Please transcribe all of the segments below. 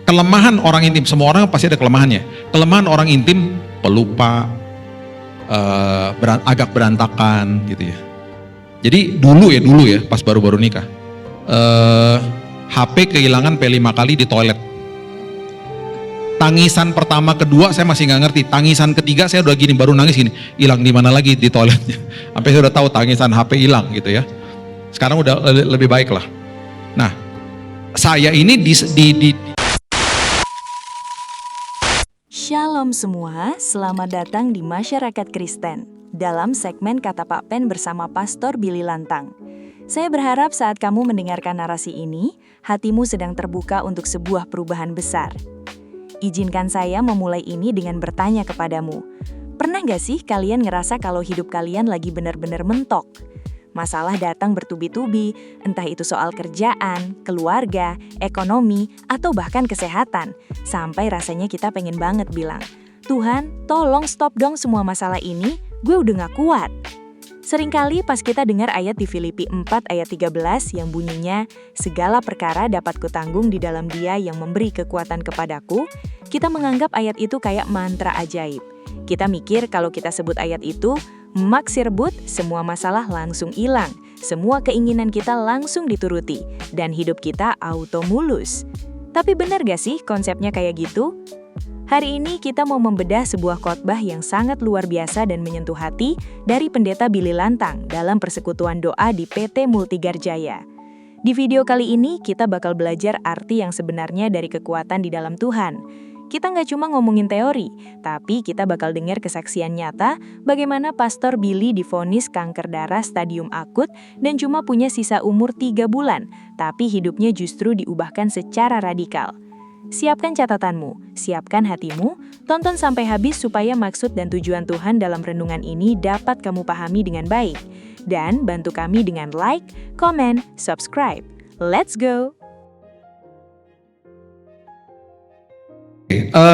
Kelemahan orang intim, semua orang pasti ada kelemahannya. Kelemahan orang intim, pelupa, agak berantakan gitu ya. Jadi dulu ya, pas baru-baru nikah, HP kehilangan 5 kali di toilet. Tangisan pertama, kedua saya masih nggak ngerti. Tangisan ketiga saya udah gini, baru nangis gini, hilang di mana lagi di toiletnya. Sampai saya udah tahu tangisan HP hilang gitu ya. Sekarang udah lebih baik lah. Nah, saya ini Shalom semua, selamat datang di Masyarakat Kristen dalam segmen Kata Pak Pen bersama Pastor Billy Lantang. Saya berharap saat kamu mendengarkan narasi ini, hatimu sedang terbuka untuk sebuah perubahan besar. Izinkan saya memulai ini dengan bertanya kepadamu, pernah gak sih kalian ngerasa kalau hidup kalian lagi benar-benar mentok? Masalah datang bertubi-tubi, entah itu soal kerjaan, keluarga, ekonomi, atau bahkan kesehatan. Sampai rasanya kita pengen banget bilang, Tuhan, tolong stop dong semua masalah ini, gue udah gak kuat. Seringkali pas kita dengar ayat di Filipi 4 ayat 13 yang bunyinya, segala perkara dapat kutanggung di dalam Dia yang memberi kekuatan kepadaku, kita menganggap ayat itu kayak mantra ajaib. Kita mikir kalau kita sebut ayat itu, maksir rebut, semua masalah langsung hilang, semua keinginan kita langsung dituruti, dan hidup kita auto mulus. Tapi benar gak sih konsepnya kayak gitu? Hari ini kita mau membedah sebuah khotbah yang sangat luar biasa dan menyentuh hati dari Pendeta Billy Lantang dalam persekutuan doa di PT Multigarjaya. Di video kali ini kita bakal belajar arti yang sebenarnya dari kekuatan di dalam Tuhan. Kita nggak cuma ngomongin teori, tapi kita bakal dengar kesaksian nyata bagaimana Pastor Billy divonis kanker darah stadium akut dan cuma punya sisa umur 3 bulan, tapi hidupnya justru diubahkan secara radikal. Siapkan catatanmu, siapkan hatimu, tonton sampai habis supaya maksud dan tujuan Tuhan dalam renungan ini dapat kamu pahami dengan baik. Dan bantu kami dengan like, komen, subscribe. Let's go!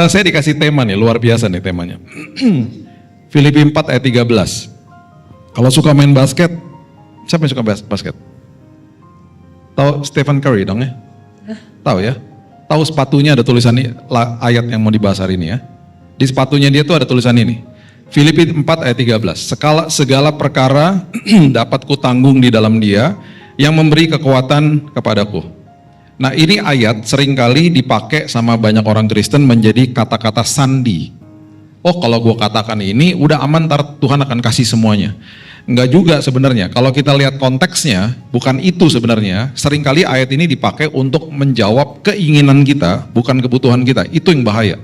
Saya dikasih tema nih, luar biasa nih temanya. Filipi 4 ayat 13. Kalau suka main basket, siapa yang suka basket? Tahu Stephen Curry dong ya? Tahu ya? Tahu sepatunya ada tulisan ayat yang mau dibahas hari ini ya? Di sepatunya dia tuh ada tulisan ini. Filipi 4 ayat 13. Segala perkara dapat kutanggung di dalam Dia yang memberi kekuatan kepadaku. Nah ini ayat seringkali dipakai sama banyak orang Kristen menjadi kata-kata sandi. Oh kalau gue katakan ini udah aman, ntar Tuhan akan kasih semuanya. Enggak juga sebenarnya, kalau kita lihat konteksnya bukan itu sebenarnya. Seringkali ayat ini dipakai untuk menjawab keinginan kita, bukan kebutuhan kita. Itu yang bahaya.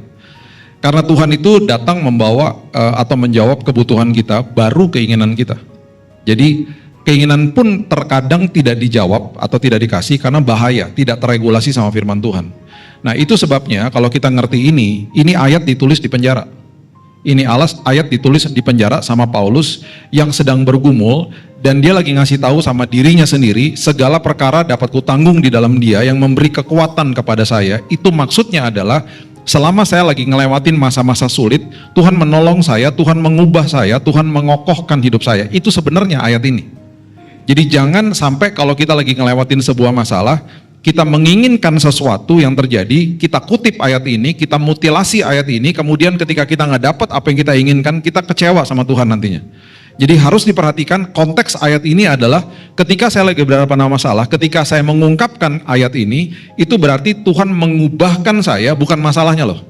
Karena Tuhan itu datang membawa atau menjawab kebutuhan kita, baru keinginan kita. Jadi keinginan pun terkadang tidak dijawab atau tidak dikasih karena bahaya, tidak terregulasi sama firman Tuhan. Nah itu sebabnya kalau kita ngerti ini ayat ditulis di penjara. Ini ayat ditulis di penjara sama Paulus yang sedang bergumul dan dia lagi ngasih tahu sama dirinya sendiri, segala perkara dapat kutanggung di dalam Dia yang memberi kekuatan kepada saya. Itu maksudnya adalah selama saya lagi ngelewatin masa-masa sulit, Tuhan menolong saya, Tuhan mengubah saya, Tuhan mengokohkan hidup saya. Itu sebenarnya ayat ini. Jadi jangan sampai kalau kita lagi ngelewatin sebuah masalah, kita menginginkan sesuatu yang terjadi, kita kutip ayat ini, kita mutilasi ayat ini, kemudian ketika kita nggak dapat apa yang kita inginkan, kita kecewa sama Tuhan nantinya. Jadi harus diperhatikan konteks ayat ini adalah ketika saya lagi berhadapan sama masalah, ketika saya mengungkapkan ayat ini, itu berarti Tuhan mengubahkan saya, bukan masalahnya loh.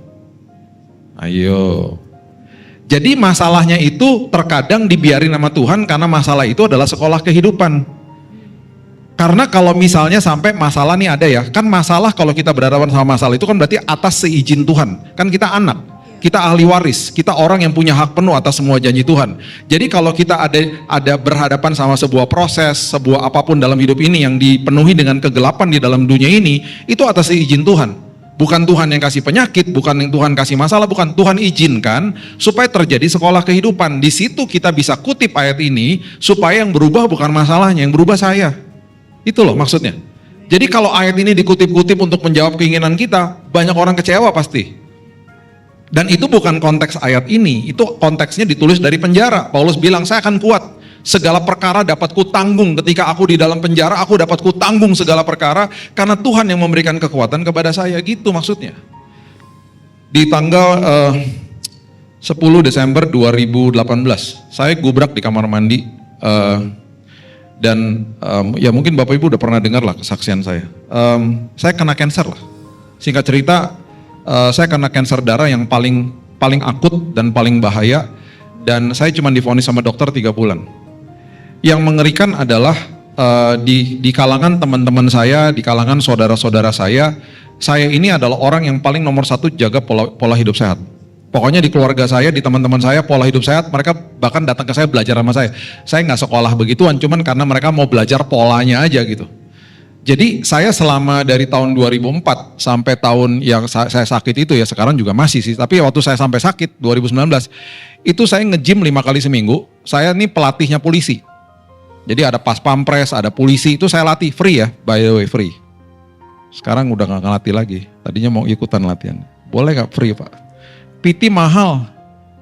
Ayo. Jadi masalahnya itu terkadang dibiarin sama Tuhan karena masalah itu adalah sekolah kehidupan. Karena kalau misalnya sampai masalah nih ada ya, kan masalah kalau kita berhadapan sama masalah itu kan berarti atas seizin Tuhan. Kan kita anak, kita ahli waris, kita orang yang punya hak penuh atas semua janji Tuhan. Jadi kalau kita ada berhadapan sama sebuah proses, sebuah apapun dalam hidup ini yang dipenuhi dengan kegelapan di dalam dunia ini, itu atas seizin Tuhan. Bukan Tuhan yang kasih penyakit, bukan yang Tuhan kasih masalah, bukan. Tuhan izinkan supaya terjadi sekolah kehidupan. Di situ kita bisa kutip ayat ini supaya yang berubah bukan masalahnya, yang berubah saya. Itu loh maksudnya. Jadi kalau ayat ini dikutip-kutip untuk menjawab keinginan kita, banyak orang kecewa pasti. Dan itu bukan konteks ayat ini, itu konteksnya ditulis dari penjara. Paulus bilang, saya akan kuat. Segala perkara dapat kutanggung ketika aku di dalam penjara, aku dapat kutanggung segala perkara karena Tuhan yang memberikan kekuatan kepada saya, gitu maksudnya. Di tanggal 10 Desember 2018, saya gubrak di kamar mandi dan ya mungkin Bapak Ibu udah pernah dengar lah kesaksian saya. Saya kena kanker lah. Singkat cerita, saya kena kanker darah yang paling akut dan paling bahaya, dan saya cuma divonis sama dokter 3 bulan. Yang mengerikan adalah di kalangan teman-teman saya, di kalangan saudara-saudara saya ini adalah orang yang paling nomor 1 jaga pola hidup sehat. Pokoknya di keluarga saya, di teman-teman saya pola hidup sehat, mereka bahkan datang ke saya belajar sama saya. Saya nggak sekolah begituan, cuman karena mereka mau belajar polanya aja gitu. Jadi saya selama dari tahun 2004 sampai tahun yang saya sakit itu, ya sekarang juga masih sih, tapi waktu saya sampai sakit 2019, itu saya nge-gym 5 kali seminggu. Saya ini pelatihnya polisi. Jadi ada pas pampres, ada polisi, itu saya latih free ya, by the way free. Sekarang udah gak ngelatih lagi, tadinya mau ikutan latihan. Boleh gak free Pak? PT mahal,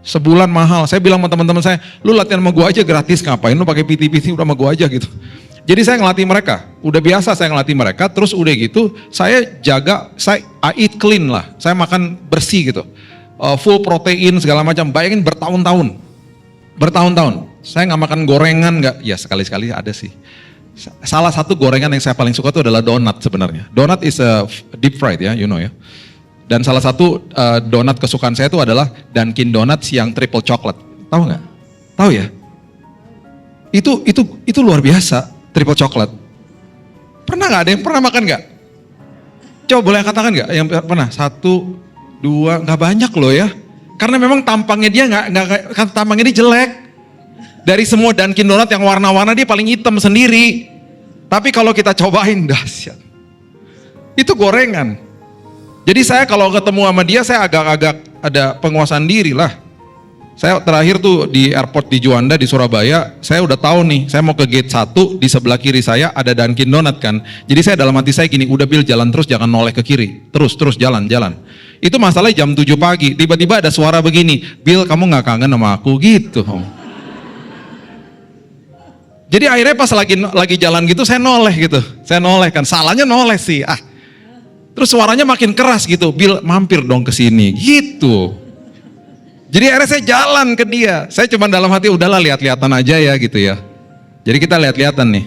sebulan mahal. Saya bilang sama teman-teman saya, lu latihan sama gua aja gratis, ngapain lu pakai PT udah sama gua aja gitu. Jadi saya ngelatih mereka, udah biasa saya ngelatih mereka, terus udah gitu saya jaga, I eat clean lah, saya makan bersih gitu. Full protein segala macam, bayangin bertahun-tahun. Saya nggak makan gorengan, nggak, ya sekali-sekali ada sih. Salah satu gorengan yang saya paling suka itu adalah donat sebenarnya. Donat is a deep fried ya, you know ya. Dan salah satu donat kesukaan saya itu adalah Dunkin Donuts yang triple chocolate. Tahu nggak? Tahu ya? Itu luar biasa, triple chocolate. Pernah nggak? Ada yang pernah makan nggak? Coba boleh katakan nggak? Yang pernah? 1, 2, nggak banyak loh ya. Karena memang tampangnya dia tampangnya dia jelek. Dari semua Dunkin Donut yang warna-warna dia paling hitam sendiri. Tapi kalau kita cobain dahsyat. Itu gorengan. Jadi saya kalau ketemu sama dia saya agak-agak ada penguasaan diri lah. Saya terakhir tuh di airport di Juanda di Surabaya, saya udah tahu nih, saya mau ke gate 1, di sebelah kiri saya ada Dunkin Donut kan. Jadi saya dalam hati saya gini, udah Bill jalan terus jangan noleh ke kiri. Terus jalan. Itu masalahnya jam 7 pagi, tiba-tiba ada suara begini, Bill kamu gak kangen sama aku gitu. Jadi akhirnya pas lagi jalan gitu saya noleh gitu. Saya noleh kan, salahnya noleh sih. Terus suaranya makin keras gitu, Bill mampir dong ke sini gitu. Jadi akhirnya saya jalan ke dia. Saya cuma dalam hati udahlah lihat-lihatan aja ya gitu ya. Jadi kita lihat-lihatan nih.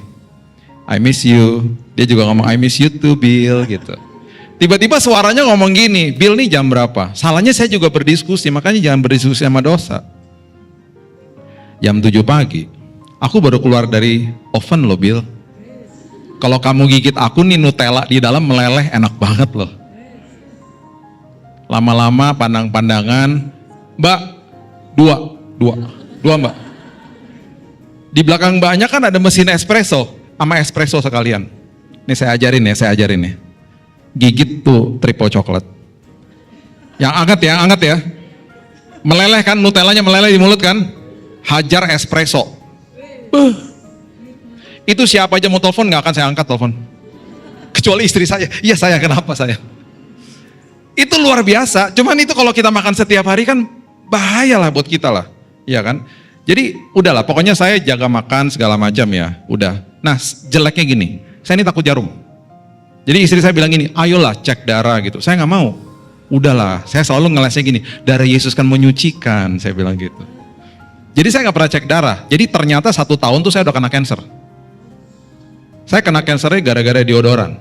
I miss you. Dia juga ngomong I miss you too Bill gitu. Tiba-tiba suaranya ngomong gini, Bill nih jam berapa? Salahnya saya juga berdiskusi, makanya jangan berdiskusi sama dosa. Jam 7 pagi. Aku baru keluar dari oven loh Bill. Kalau kamu gigit aku nih Nutella di dalam meleleh enak banget loh. Lama-lama pandang-pandangan, Mbak, dua Mbak. Di belakang Mbaknya kan ada mesin espresso, sama espresso sekalian. Ini saya ajarin ya. Gigit tuh triple coklat. Yang anget ya. Meleleh kan, Nutellanya meleleh di mulut kan. Hajar espresso. Itu siapa aja mau telepon gak akan saya angkat telepon. Kecuali istri saya. Iya saya, kenapa saya? Itu luar biasa. Cuman itu kalau kita makan setiap hari kan bahaya lah buat kita lah. Iya kan? Jadi udahlah, pokoknya saya jaga makan segala macam ya. Udah. Nah jeleknya gini, saya ini takut jarum. Jadi istri saya bilang gini, ayolah cek darah gitu. Saya gak mau. Udahlah, saya selalu ngelesnya gini, darah Yesus kan menyucikan, saya bilang gitu. Jadi saya gak pernah cek darah. Jadi ternyata 1 tahun tuh saya udah kena kanker. Saya kena kankernya gara-gara deodoran.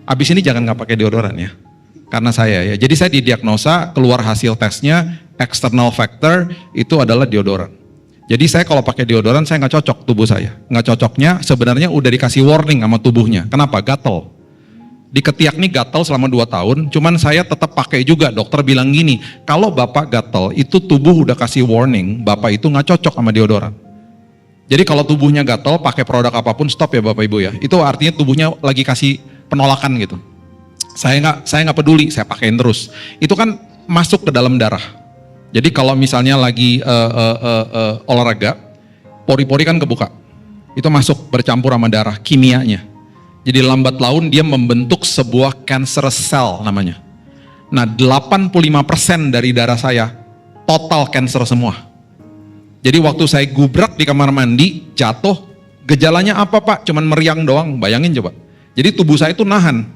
Abis ini jangan gak pakai deodoran ya. Karena saya ya. Jadi saya didiagnosa, keluar hasil tesnya, external factor itu adalah deodoran. Jadi saya kalau pakai deodoran saya nggak cocok tubuh saya. Nggak cocoknya sebenarnya udah dikasih warning sama tubuhnya. Kenapa? Gatel. Di ketiak nih gatel selama 2 tahun, cuman saya tetap pakai juga. Dokter bilang gini, kalau bapak gatel itu tubuh udah kasih warning, bapak itu nggak cocok sama deodoran. Jadi kalau tubuhnya gatel pakai produk apapun stop ya bapak ibu ya. Itu artinya tubuhnya lagi kasih penolakan gitu. Saya nggak peduli, saya pakein terus. Itu kan masuk ke dalam darah. Jadi kalau misalnya lagi olahraga, pori-pori kan kebuka. Itu masuk bercampur sama darah, kimianya. Jadi lambat laun dia membentuk sebuah cancerous cell namanya. Nah 85% dari darah saya total cancer semua. Jadi waktu saya gubrak di kamar mandi, jatuh, gejalanya apa Pak? Cuman meriang doang, bayangin coba. Jadi tubuh saya itu nahan,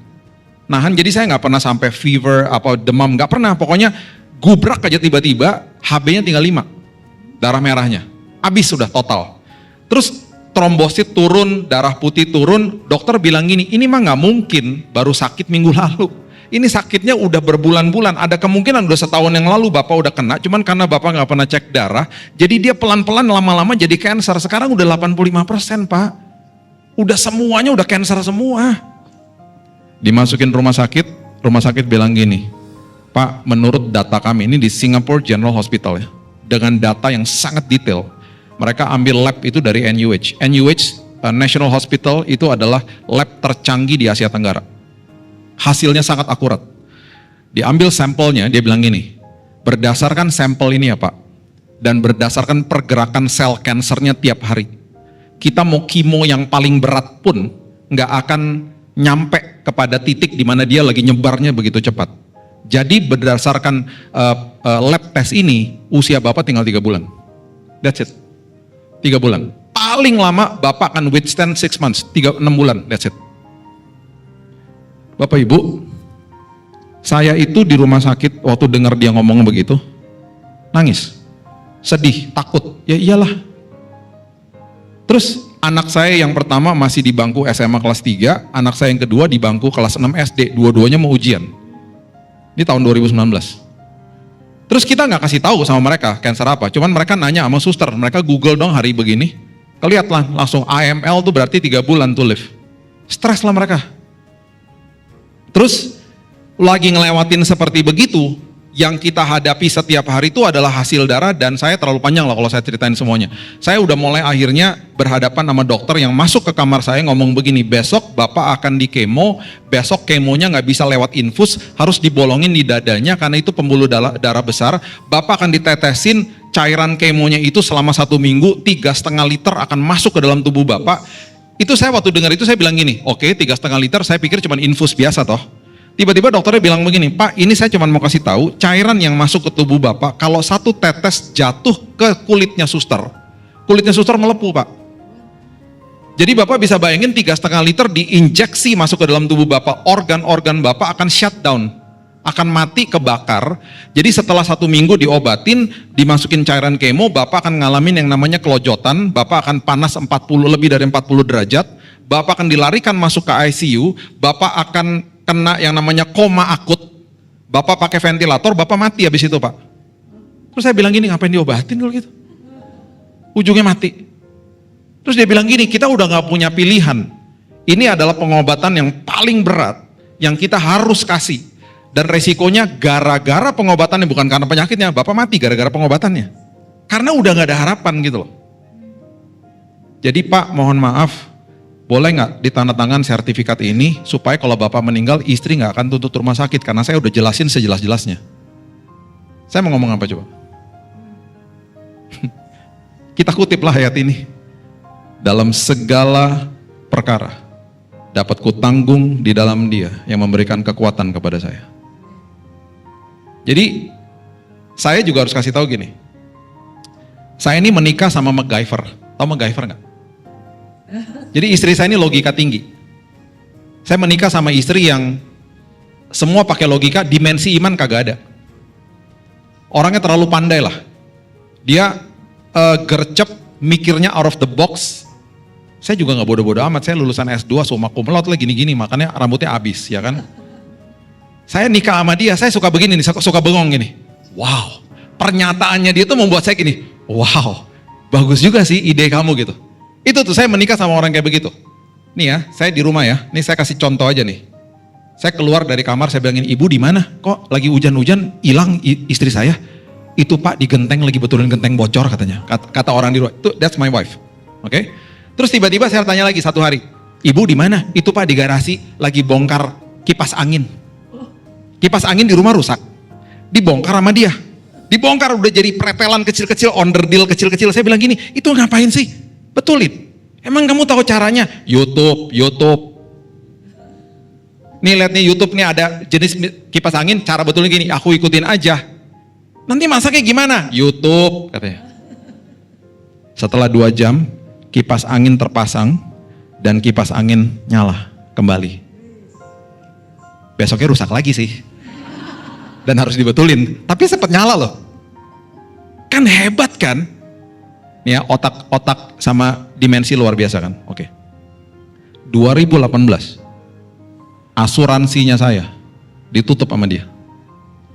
jadi saya nggak pernah sampai fever, apa demam, nggak pernah. Pokoknya gubrak aja tiba-tiba, HB-nya tinggal 5, darah merahnya, habis sudah total. Terus trombosit turun, darah putih turun, dokter bilang gini, ini mah nggak mungkin baru sakit minggu lalu. Ini sakitnya udah berbulan-bulan, ada kemungkinan udah setahun yang lalu Bapak udah kena, cuman karena Bapak nggak pernah cek darah, jadi dia pelan-pelan lama-lama jadi cancer. Sekarang udah 85% Pak, udah semuanya udah cancer semua. Dimasukin rumah sakit bilang gini, Pak, menurut data kami, ini di Singapore General Hospital ya, dengan data yang sangat detail, mereka ambil lab itu dari NUH, National Hospital itu adalah lab tercanggih di Asia Tenggara. Hasilnya sangat akurat. Diambil sampelnya, dia bilang gini, berdasarkan sampel ini ya Pak, dan berdasarkan pergerakan sel kansernya tiap hari, kita mau kimo yang paling berat pun nggak akan nyampe kepada titik di mana dia lagi nyebarnya begitu cepat. Jadi berdasarkan lab test ini, usia Bapak tinggal 3 bulan. That's it. 3 bulan. Paling lama Bapak akan withstand 6 months, 6 bulan, that's it. Bapak Ibu, saya itu di rumah sakit waktu dengar dia ngomong begitu, nangis, sedih, takut, ya iyalah. Terus anak saya yang pertama masih di bangku SMA kelas 3, anak saya yang kedua di bangku kelas 6 SD, dua-duanya mau ujian. Ini tahun 2019. Terus kita nggak kasih tahu sama mereka cancer apa, cuman mereka nanya sama suster, mereka Google dong hari begini, kelihatlah langsung AML tuh berarti 3 bulan to live. Stres lah mereka. Terus lagi ngelewatin seperti begitu, yang kita hadapi setiap hari itu adalah hasil darah, dan saya terlalu panjang lah kalau saya ceritain semuanya. Saya udah mulai akhirnya berhadapan sama dokter yang masuk ke kamar saya ngomong begini, besok Bapak akan di kemo, besok kemonya nggak bisa lewat infus, harus dibolongin di dadanya karena itu pembuluh darah besar, Bapak akan ditetesin cairan kemonya itu selama 1 minggu, 3,5 liter akan masuk ke dalam tubuh Bapak. Itu saya waktu dengar itu saya bilang gini, oke 3,5 liter saya pikir cuma infus biasa toh. Tiba-tiba dokternya bilang begini, Pak ini saya cuma mau kasih tahu cairan yang masuk ke tubuh Bapak kalau 1 tetes jatuh ke kulitnya suster melepuh Pak. Jadi Bapak bisa bayangin 3,5 liter diinjeksi masuk ke dalam tubuh Bapak, organ-organ Bapak akan shutdown, akan mati, kebakar. Jadi setelah 1 minggu diobatin, dimasukin cairan kemo, Bapak akan ngalamin yang namanya kelojotan, Bapak akan panas lebih dari 40 derajat, Bapak akan dilarikan masuk ke ICU, Bapak akan kena yang namanya koma akut, Bapak pakai ventilator, Bapak mati habis itu Pak. Terus saya bilang gini, ngapain diobatin kalau gitu? Ujungnya mati. Terus dia bilang gini, kita udah gak punya pilihan. Ini adalah pengobatan yang paling berat, yang kita harus kasih. Dan resikonya gara-gara pengobatannya, bukan karena penyakitnya, Bapak mati gara-gara pengobatannya. Karena udah gak ada harapan gitu loh. Jadi Pak, mohon maaf, boleh nggak ditandatangan sertifikat ini supaya kalau Bapak meninggal istri nggak akan tuntut rumah sakit, karena saya udah jelasin sejelas-jelasnya. Saya mau ngomong apa coba? Kita kutiplah ayat ini. Dalam segala perkara dapat kutanggung di dalam Dia yang memberikan kekuatan kepada saya. Jadi saya juga harus kasih tahu gini. Saya ini menikah sama MacGyver. Tahu MacGyver nggak? Jadi istri saya ini logika tinggi. Saya menikah sama istri yang semua pakai logika, dimensi iman kagak ada. Orangnya terlalu pandai lah. Dia gercep, mikirnya out of the box. Saya juga nggak bodoh-bodoh amat, saya lulusan S2, summa cum laude lah gini-gini, makanya rambutnya habis, ya kan. Saya nikah sama dia, saya suka begini nih, suka bengong gini. Wow, pernyataannya dia tuh membuat saya gini, wow, bagus juga sih ide kamu gitu. Itu tuh saya menikah sama orang kayak begitu. Nih ya, saya di rumah ya. Nih saya kasih contoh aja nih. Saya keluar dari kamar, saya bilangin, ibu di mana? Kok lagi hujan-hujan hilang istri saya? Itu Pak di genteng, lagi betulin genteng bocor katanya. Kata orang di rumah. Itu that's my wife. Oke? Terus tiba-tiba saya tanya lagi satu hari, ibu di mana? Itu Pak di garasi lagi bongkar kipas angin. Kipas angin di rumah rusak. Dibongkar sama dia. Dibongkar udah jadi pretelan kecil-kecil, onderdil kecil-kecil. Saya bilang gini, itu ngapain sih? Betulin. Emang kamu tahu caranya? YouTube. Nih lihat nih YouTube nih ada jenis kipas angin, cara betulin gini, aku ikutin aja. Nanti masaknya gimana? YouTube katanya. Setelah 2 jam, kipas angin terpasang dan kipas angin nyala kembali. Besoknya rusak lagi sih. Dan harus dibetulin. Tapi sempat nyala loh. Kan hebat kan? Nih ya, otak sama dimensi luar biasa kan? Oke. 2018, asuransinya saya ditutup sama dia.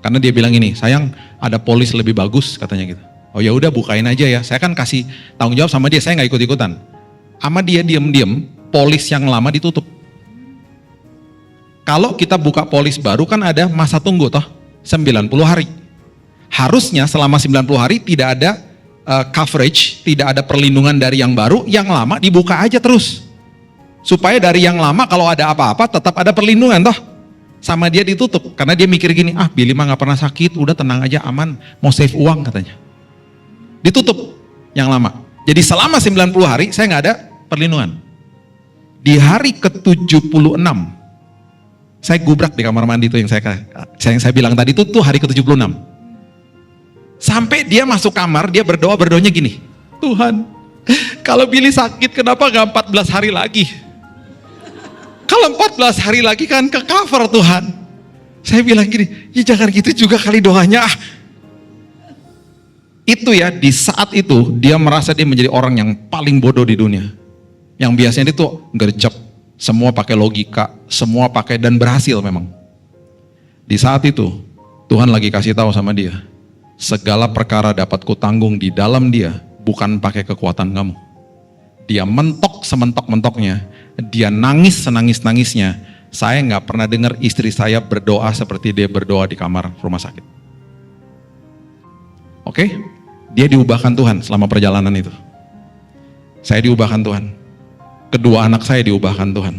Karena dia bilang ini, sayang ada polis lebih bagus katanya gitu. Oh ya udah bukain aja ya. Saya kan kasih tanggung jawab sama dia, saya nggak ikut-ikutan. Sama dia diem-diem, polis yang lama ditutup. Kalau kita buka polis baru kan ada masa tunggu toh, 90 hari. Harusnya selama 90 hari tidak ada coverage, tidak ada perlindungan dari yang baru, yang lama dibuka aja terus. Supaya dari yang lama kalau ada apa-apa tetap ada perlindungan toh. Sama dia ditutup, karena dia mikir gini, Billy mah gak pernah sakit, udah tenang aja aman, mau save uang katanya. Ditutup yang lama. Jadi selama 90 hari saya gak ada perlindungan. Di hari ke-76, saya gubrak di kamar mandi itu yang saya bilang tadi itu tuh hari ke-76. Sampai dia masuk kamar, dia berdoanya gini, Tuhan, kalau Billy sakit kenapa gak 14 hari lagi? Kalau 14 hari lagi kan ke cover Tuhan. Saya bilang gini, ya jangan gitu juga kali doanya. Itu ya, di saat itu dia merasa dia menjadi orang yang paling bodoh di dunia. Yang biasanya dia tuh gercep, semua pakai logika, semua pakai dan berhasil memang. Di saat itu Tuhan lagi kasih tahu sama dia, segala perkara dapat kutanggung di dalam dia, bukan pakai kekuatan kamu. Dia mentok sementok-mentoknya, dia nangis senangis-nangisnya. Saya nggak pernah dengar istri saya berdoa seperti dia berdoa di kamar rumah sakit. Oke? Dia diubahkan Tuhan selama perjalanan itu. Saya diubahkan Tuhan. Kedua anak saya diubahkan Tuhan.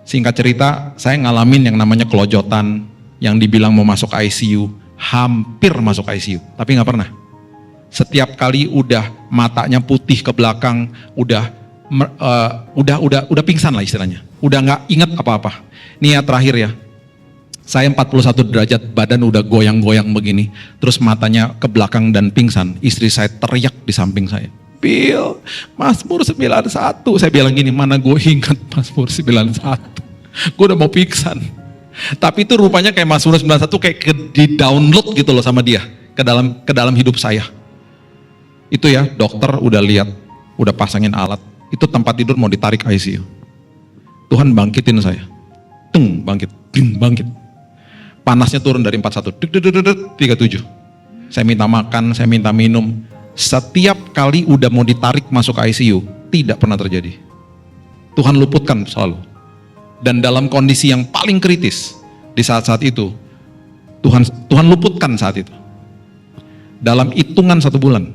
Singkat cerita, saya ngalamin yang namanya kelojotan, yang dibilang mau masuk ICU, hampir masuk ICU, tapi nggak pernah. Setiap kali udah matanya putih ke belakang, udah pingsan lah istilahnya. Udah nggak inget apa-apa. Nih ya terakhir ya, saya 41 derajat, badan udah goyang-goyang begini, terus matanya ke belakang dan pingsan. Istri saya teriak di samping saya, Bill, Mazmur 91. Saya bilang gini, mana gue ingat Mazmur 91. Gue udah mau pingsan. Tapi itu rupanya kayak Mazmur 91 kayak di download gitu loh sama dia ke dalam hidup saya. Itu ya, dokter udah lihat, udah pasangin alat, itu tempat tidur mau ditarik ICU. Tuhan bangkitin saya. Bangkit. Panasnya turun dari 41, 37. Saya minta makan, saya minta minum. Setiap kali udah mau ditarik masuk ICU, tidak pernah terjadi. Tuhan luputkan selalu. Dan dalam kondisi yang paling kritis, di saat-saat itu, Tuhan luputkan saat itu. Dalam hitungan 1 bulan,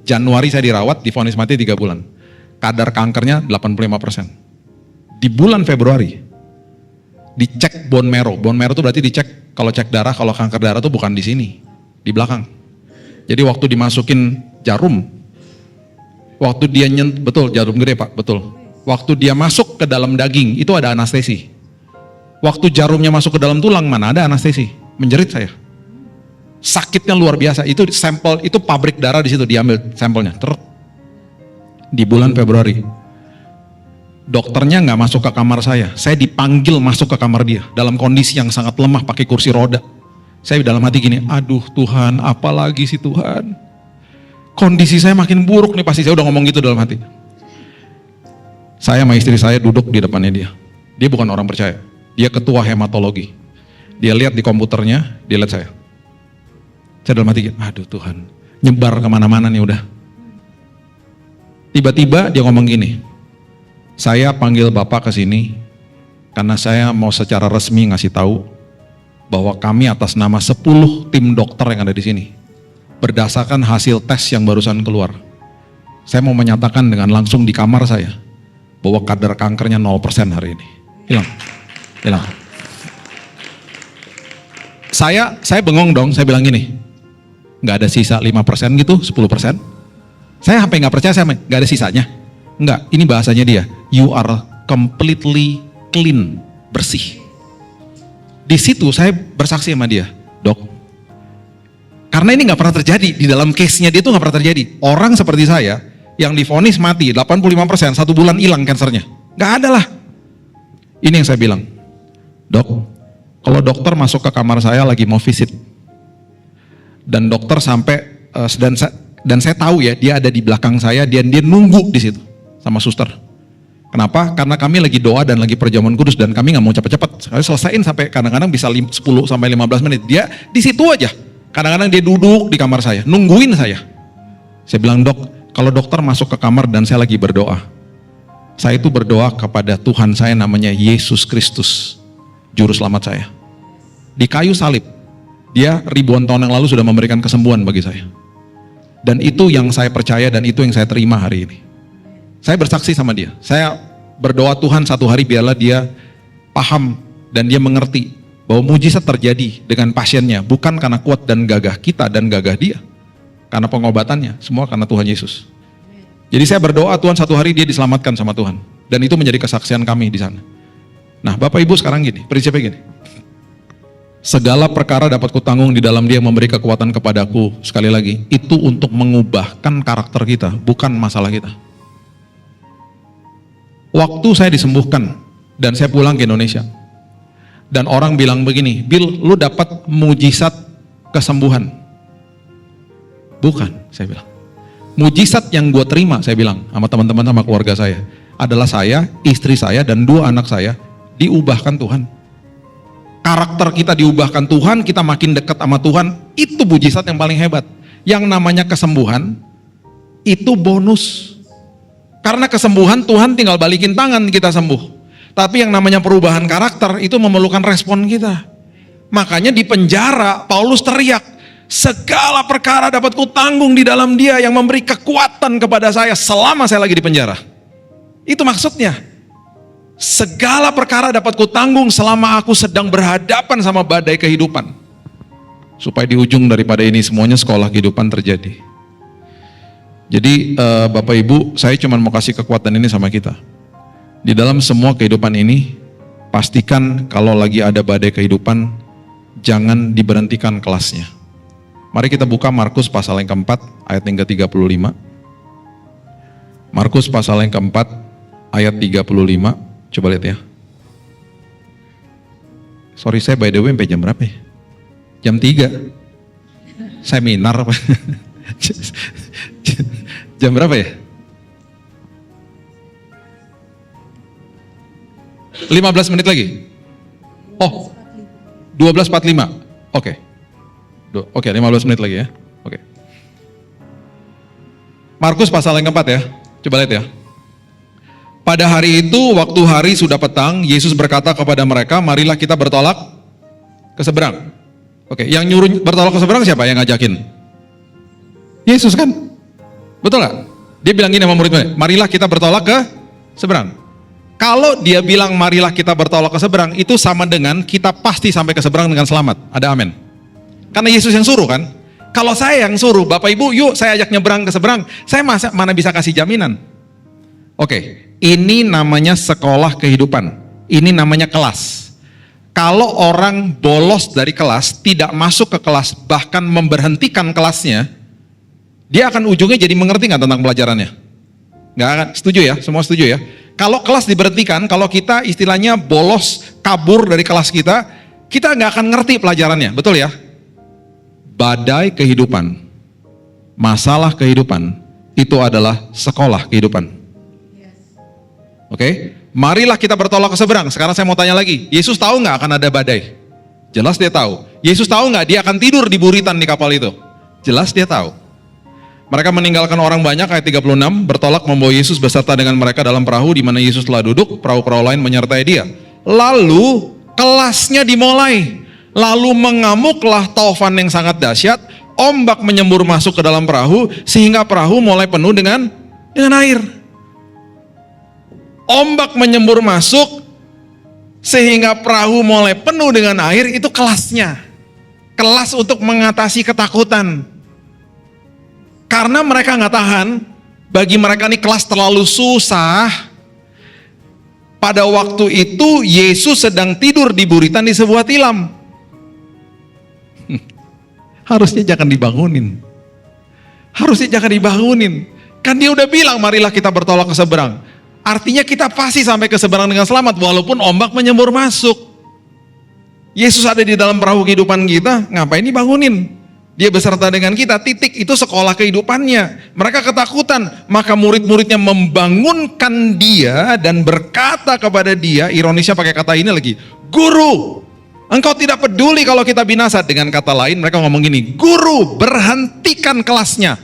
Januari saya dirawat, divonis mati 3 bulan. Kadar kankernya 85%. Di bulan Februari, dicek bone marrow. Bone marrow itu berarti dicek kalau cek darah, kalau kanker darah itu bukan di sini, di belakang. Jadi waktu dimasukin jarum, waktu dia betul jarum gede Pak, betul. Waktu dia masuk ke dalam daging, itu ada anestesi. Waktu jarumnya masuk ke dalam tulang, mana ada anestesi. Menjerit saya. Sakitnya luar biasa. Itu sampel, itu pabrik darah di situ diambil sampelnya. Di bulan Februari, dokternya nggak masuk ke kamar saya. Saya dipanggil masuk ke kamar dia dalam kondisi yang sangat lemah, pakai kursi roda. Saya dalam hati gini, aduh Tuhan, apa lagi sih Tuhan? Kondisi saya makin buruk nih, pasti saya udah ngomong gitu dalam hati. Saya sama istri saya duduk di depannya dia. Dia bukan orang percaya. Dia ketua hematologi. Dia lihat di komputernya, dia lihat saya. Saya dalam hati, aduh Tuhan, nyebar kemana-mana nih udah. Tiba-tiba dia ngomong gini, saya panggil Bapak ke sini karena saya mau secara resmi ngasih tahu bahwa kami atas nama 10 tim dokter yang ada di sini, berdasarkan hasil tes yang barusan keluar, saya mau menyatakan dengan langsung di kamar saya bahwa kadar kankernya 0% hari ini. Hilang. Saya bengong dong, saya bilang gini, nggak ada sisa 5% gitu, 10%. Saya sampai nggak percaya, saya nggak ada sisanya. Enggak, ini bahasanya dia, you are completely clean, bersih. Di situ saya bersaksi sama dia, Dok, Karena ini nggak pernah terjadi, di dalam case-nya dia tuh nggak pernah terjadi. Orang seperti saya, yang divonis mati, 85%, 1 bulan hilang kansernya. Nggak ada lah. Ini yang saya bilang, dok, kalau dokter masuk ke kamar saya lagi mau visit, dan dokter sampai, dan saya tahu ya, dia ada di belakang saya, dia nunggu di situ, sama suster. Kenapa? Karena kami lagi doa dan lagi perjamuan kudus dan kami nggak mau cepet-cepet. Kami selesaiin sampai kadang-kadang bisa 10 sampai 15 menit. Dia di situ aja. Kadang-kadang dia duduk di kamar saya, nungguin saya. Saya bilang, dok, kalau dokter masuk ke kamar dan saya lagi berdoa, saya itu berdoa kepada Tuhan saya namanya Yesus Kristus, juru selamat saya. Di kayu salib, dia ribuan tahun yang lalu sudah memberikan kesembuhan bagi saya. Dan itu yang saya percaya dan itu yang saya terima hari ini. Saya bersaksi sama dia. Saya berdoa Tuhan satu hari biarlah dia paham dan dia mengerti bahwa mujizat terjadi dengan pasiennya bukan karena kuat dan gagah kita dan gagah dia. Karena pengobatannya semua karena Tuhan Yesus. Jadi saya berdoa Tuhan satu hari dia diselamatkan sama Tuhan. Dan itu menjadi kesaksian kami di sana. Nah, Bapak Ibu sekarang gini, prinsipnya gini. Segala perkara dapat kutanggung di dalam dia yang memberi kekuatan kepadaku. Sekali lagi, itu untuk mengubahkan karakter kita, bukan masalah kita. Waktu saya disembuhkan dan saya pulang ke Indonesia dan orang bilang begini, Bill, lu dapat mujizat kesembuhan. Bukan, saya bilang. Mujizat yang gue terima, saya bilang sama teman-teman sama keluarga saya, adalah saya, istri saya dan 2 anak saya diubahkan Tuhan. Karakter kita diubahkan Tuhan, kita makin dekat sama Tuhan, itu mujizat yang paling hebat. Yang namanya kesembuhan itu bonus. Karena kesembuhan Tuhan tinggal balikin tangan kita sembuh. Tapi yang namanya perubahan karakter itu memerlukan respon kita. Makanya di penjara Paulus teriak, segala perkara dapat kutanggung di dalam dia yang memberi kekuatan kepada saya selama saya lagi di penjara. Itu maksudnya. Segala perkara dapat kutanggung selama aku sedang berhadapan sama badai kehidupan. Supaya di ujung daripada ini semuanya sekolah kehidupan terjadi. Jadi Bapak Ibu, saya cuma mau kasih kekuatan ini sama kita. Di dalam semua kehidupan ini, pastikan kalau lagi ada badai kehidupan, jangan diberhentikan kelasnya. Mari kita buka Markus pasal yang keempat, ayat yang ke-35. Markus pasal yang keempat, ayat 35. Coba lihat ya. Sorry, saya by the way sampai jam berapa ya? Jam 3. Seminar apa? Jam berapa ya? 15 menit lagi? Oh, 12.45. Oke. Oke, 15 menit lagi ya. Oke. Markus pasal yang keempat ya. Coba lihat ya. Pada hari itu, waktu hari sudah petang, Yesus berkata kepada mereka, marilah kita bertolak ke seberang. Oke, yang nyuruh bertolak ke seberang siapa yang ngajakin? Yesus kan? Betul gak? Dia bilang gini sama murid-murid, marilah kita bertolak ke seberang. Kalau dia bilang marilah kita bertolak ke seberang, itu sama dengan kita pasti sampai ke seberang dengan selamat. Ada amin? Karena Yesus yang suruh kan? Kalau saya yang suruh, Bapak Ibu yuk saya ajak nyebrang ke seberang, saya mana bisa kasih jaminan? Oke, ini namanya sekolah kehidupan. Ini namanya kelas. Kalau orang bolos dari kelas, tidak masuk ke kelas, bahkan memberhentikan kelasnya, dia akan ujungnya jadi mengerti nggak tentang pelajarannya? Nggak akan, setuju ya? Semua setuju ya? Kalau kelas diberhentikan, kalau kita istilahnya bolos, kabur dari kelas kita nggak akan ngerti pelajarannya, betul ya? Badai kehidupan, masalah kehidupan, itu adalah sekolah kehidupan. Oke? Marilah kita bertolak ke seberang. Sekarang saya mau tanya lagi, Yesus tahu nggak akan ada badai? Jelas dia tahu. Yesus tahu nggak dia akan tidur di buritan di kapal itu? Jelas dia tahu. Mereka meninggalkan orang banyak, ayat 36, bertolak membawa Yesus beserta dengan mereka dalam perahu di mana Yesus telah duduk, perahu-perahu lain menyertai dia. Lalu kelasnya dimulai. Lalu mengamuklah taufan yang sangat dahsyat, ombak menyembur masuk ke dalam perahu sehingga perahu mulai penuh dengan air. Ombak menyembur masuk sehingga perahu mulai penuh dengan air, itu kelasnya. Kelas untuk mengatasi ketakutan. Karena mereka nggak tahan, bagi mereka ini kelas terlalu susah. Pada waktu itu Yesus sedang tidur di buritan di sebuah tilam. Harusnya jangan dibangunin. Harusnya jangan dibangunin. Kan dia udah bilang, marilah kita bertolak ke seberang. Artinya kita pasti sampai ke seberang dengan selamat, walaupun ombak menyembur masuk. Yesus ada di dalam perahu kehidupan kita, ngapain dibangunin? Dia beserta dengan kita, titik, itu sekolah kehidupannya. Mereka ketakutan, maka murid-muridnya membangunkan dia dan berkata kepada dia, ironisnya pakai kata ini lagi, Guru, engkau tidak peduli kalau kita binasa. Dengan kata lain mereka ngomong gini, Guru, berhentikan kelasnya.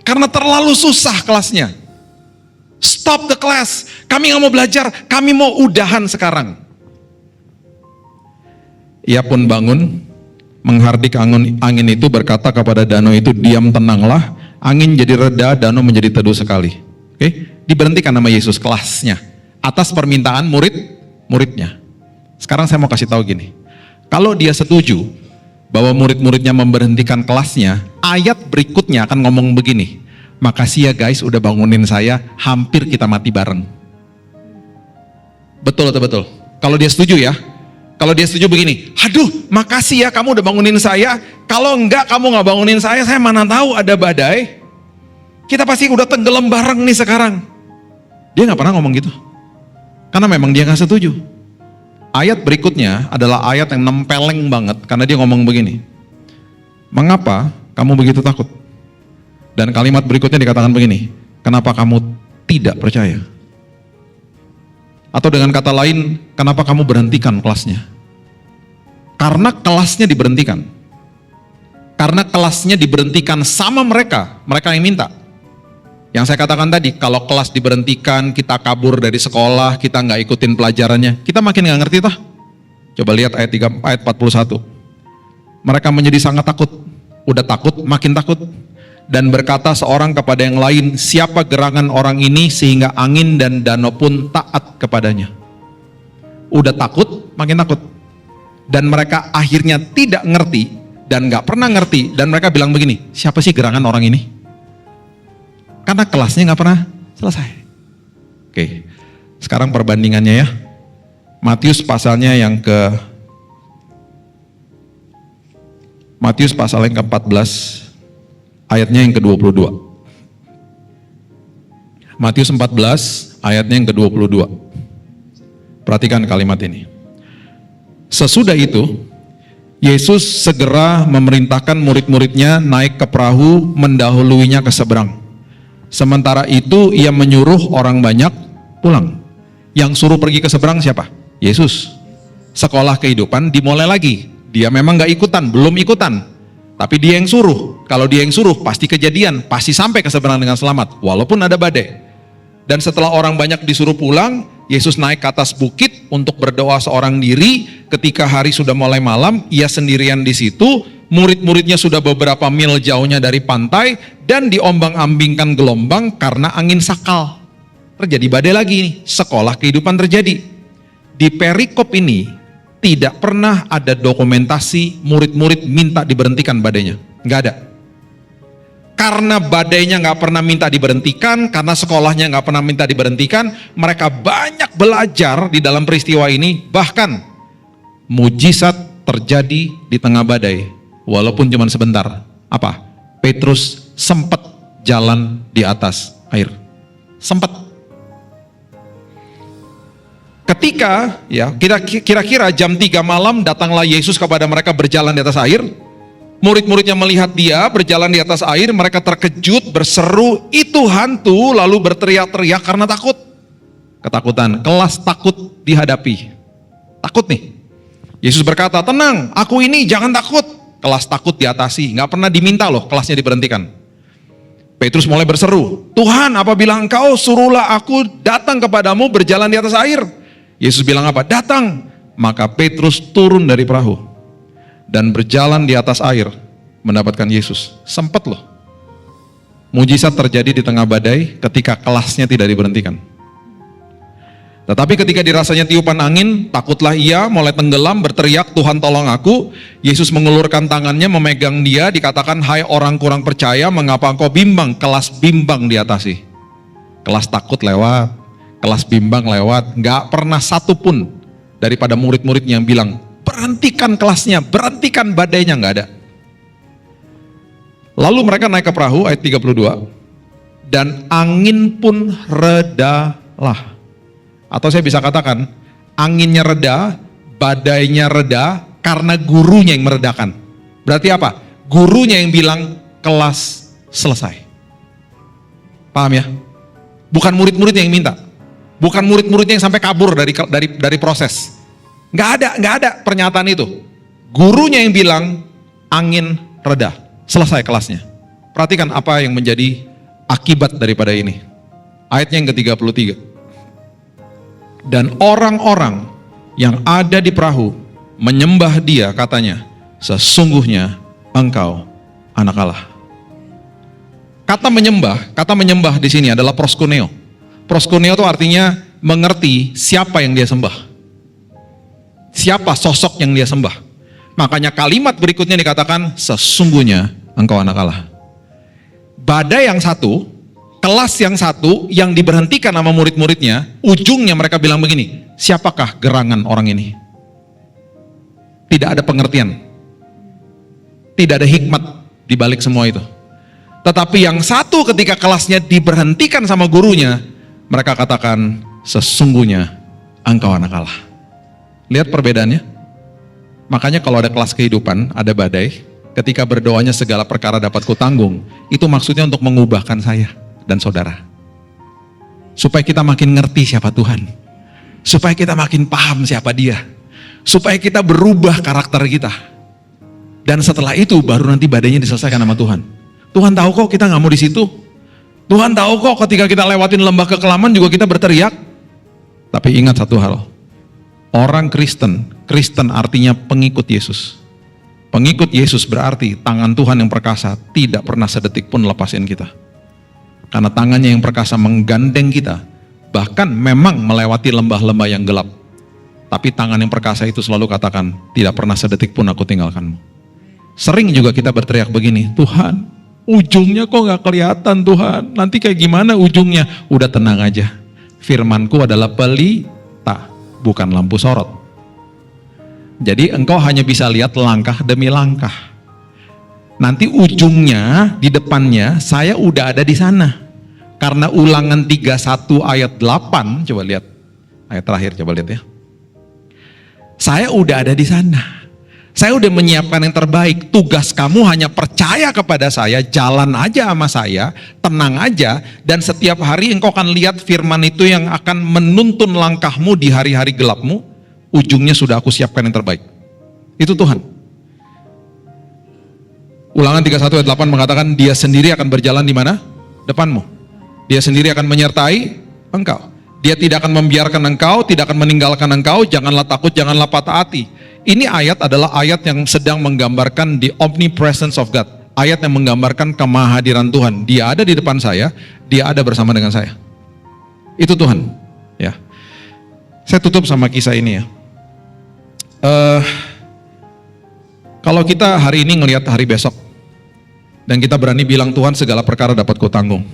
Karena terlalu susah kelasnya. Stop the class, kami gak mau belajar, kami mau udahan sekarang. Ia pun bangun, menghardik angin itu, berkata kepada danau itu, diam, tenanglah. Angin jadi reda, danau menjadi teduh sekali. Oke, diberhentikan nama Yesus kelasnya atas permintaan muridnya. Sekarang saya mau kasih tahu gini, kalau dia setuju bahwa murid-muridnya memberhentikan kelasnya, ayat berikutnya akan ngomong begini, makasih ya guys udah bangunin saya, hampir kita mati bareng. Betul atau betul? Kalau dia setuju ya. Kalau dia setuju begini, aduh makasih ya kamu udah bangunin saya, kalau enggak kamu gak bangunin saya mana tahu ada badai, kita pasti udah tenggelam bareng nih sekarang. Dia gak pernah ngomong gitu, karena memang dia gak setuju. Ayat berikutnya adalah ayat yang nempeleng banget, karena dia ngomong begini, mengapa kamu begitu takut? Dan kalimat berikutnya dikatakan begini, kenapa kamu tidak percaya? Atau dengan kata lain, kenapa kamu berhentikan kelasnya? Karena kelasnya diberhentikan. Karena kelasnya diberhentikan sama mereka yang minta. Yang saya katakan tadi, kalau kelas diberhentikan, kita kabur dari sekolah, kita nggak ikutin pelajarannya, kita makin nggak ngerti toh. Coba lihat ayat 41. Mereka menjadi sangat takut, udah takut, makin takut. Dan berkata seorang kepada yang lain, siapa gerangan orang ini sehingga angin dan danau pun taat kepadanya. Udah takut, makin takut. Dan mereka akhirnya tidak ngerti dan nggak pernah ngerti, dan mereka bilang begini, siapa sih gerangan orang ini? Karena kelasnya nggak pernah selesai. Oke, sekarang perbandingannya ya. Matius pasalnya yang Matius pasal yang ke-14 ayatnya yang ke-22. Matius 14 ayatnya yang ke-22. Perhatikan kalimat ini. Sesudah itu, Yesus segera memerintahkan murid-muridnya naik ke perahu mendahuluinya ke seberang. Sementara itu ia menyuruh orang banyak pulang. Yang suruh pergi ke seberang siapa? Yesus. Sekolah kehidupan dimulai lagi. Dia memang gak ikutan, belum ikutan. Tapi dia yang suruh. Kalau dia yang suruh pasti kejadian, pasti sampai ke seberang dengan selamat. Walaupun ada badai. Dan setelah orang banyak disuruh pulang, Yesus naik ke atas bukit untuk berdoa seorang diri. Ketika hari sudah mulai malam, ia sendirian di situ. Murid-muridnya sudah beberapa mil jauhnya dari pantai dan diombang-ambingkan gelombang karena angin sakal. Terjadi badai lagi nih, sekolah kehidupan terjadi. Di perikop ini tidak pernah ada dokumentasi murid-murid minta diberhentikan badainya. Nggak ada. Karena badainya nggak pernah minta diberhentikan, karena sekolahnya nggak pernah minta diberhentikan, mereka banyak belajar di dalam peristiwa ini. Bahkan mujizat terjadi di tengah badai, walaupun cuma sebentar. Apa? Petrus sempat jalan di atas air. Sempat. Ketika ya kira-kira jam 3 malam datanglah Yesus kepada mereka berjalan di atas air. Murid-muridnya melihat dia berjalan di atas air, mereka terkejut, berseru, itu hantu, lalu berteriak-teriak karena takut. Ketakutan, kelas takut dihadapi. Takut nih. Yesus berkata, tenang, aku ini, jangan takut. Kelas takut diatasi, nggak pernah diminta loh kelasnya diberhentikan. Petrus mulai berseru, Tuhan apabila engkau suruhlah aku datang kepadamu berjalan di atas air. Yesus bilang apa? Datang. Maka Petrus turun dari perahu dan berjalan di atas air mendapatkan Yesus. Sempat loh. Mujizat terjadi di tengah badai ketika kelasnya tidak diberhentikan. Tetapi ketika dirasanya tiupan angin, takutlah ia, mulai tenggelam, berteriak, Tuhan tolong aku. Yesus mengulurkan tangannya, memegang dia, dikatakan, hai orang kurang percaya, mengapa engkau bimbang? Kelas bimbang diatasi. Kelas takut lewat, kelas bimbang lewat. Gak pernah satu pun daripada murid-murid yang bilang, berhentikan kelasnya, berhentikan badainya, nggak ada. Lalu mereka naik ke perahu, ayat 32, dan angin pun redalah. Atau saya bisa katakan, anginnya reda, badainya reda, karena gurunya yang meredakan. Berarti apa? Gurunya yang bilang, kelas selesai. Paham ya? Bukan murid-muridnya yang minta. Bukan murid-muridnya yang sampai kabur dari proses. Nggak ada pernyataan itu. Gurunya yang bilang, angin reda. Selesai kelasnya. Perhatikan apa yang menjadi akibat daripada ini. Ayatnya yang ke-33. Dan orang-orang yang ada di perahu menyembah dia, katanya, sesungguhnya engkau anak Allah. Kata menyembah di sini adalah proskuneo. Proskuneo itu artinya mengerti siapa yang dia sembah. Siapa sosok yang dia sembah. Makanya kalimat berikutnya dikatakan, sesungguhnya engkau anak Allah. Badai yang satu, kelas yang satu, yang diberhentikan sama murid-muridnya, ujungnya mereka bilang begini, siapakah gerangan orang ini? Tidak ada pengertian. Tidak ada hikmat di balik semua itu. Tetapi yang satu ketika kelasnya diberhentikan sama gurunya, mereka katakan, sesungguhnya engkau anak Allah. Lihat perbedaannya. Makanya kalau ada kelas kehidupan, ada badai, ketika berdoanya segala perkara dapat kutanggung, itu maksudnya untuk mengubahkan saya dan saudara. Supaya kita makin ngerti siapa Tuhan. Supaya kita makin paham siapa Dia. Supaya kita berubah karakter kita. Dan setelah itu baru nanti badainya diselesaikan sama Tuhan. Tuhan tahu kok kita nggak mau di situ. Tuhan tahu kok ketika kita lewatin lembah kekelaman juga kita berteriak. Tapi ingat satu hal. Orang Kristen artinya pengikut Yesus. Pengikut Yesus berarti tangan Tuhan yang perkasa tidak pernah sedetik pun lepasin kita. Karena tangannya yang perkasa menggandeng kita. Bahkan memang melewati lembah-lembah yang gelap. Tapi tangan yang perkasa itu selalu katakan, tidak pernah sedetik pun aku tinggalkanmu. Sering juga kita berteriak begini, Tuhan, ujungnya kok gak kelihatan Tuhan, nanti kayak gimana ujungnya? Udah tenang aja, firmanku adalah pelita, bukan lampu sorot. Jadi engkau hanya bisa lihat langkah demi langkah. Nanti ujungnya, di depannya, saya udah ada di sana. Karena Ulangan 31 ayat 8, coba lihat, ayat terakhir coba lihat ya. Saya udah ada di sana. Saya udah menyiapkan yang terbaik. Tugas kamu hanya percaya kepada saya, jalan aja sama saya, tenang aja, dan setiap hari engkau akan lihat firman itu yang akan menuntun langkahmu di hari-hari gelapmu. Ujungnya sudah aku siapkan yang terbaik. Itu Tuhan. Ulangan 31 ayat 8 mengatakan dia sendiri akan berjalan di mana? Depanmu. Dia sendiri akan menyertai engkau. Dia tidak akan membiarkan engkau, tidak akan meninggalkan engkau, janganlah takut, janganlah patah hati. Ini ayat adalah ayat yang sedang menggambarkan the omnipresence of God. Ayat yang menggambarkan kemahadiran Tuhan. Dia ada di depan saya, dia ada bersama dengan saya. Itu Tuhan. Ya. Saya tutup sama kisah ini ya. Kalau kita hari ini ngelihat hari besok, dan kita berani bilang Tuhan segala perkara dapat kau tanggung.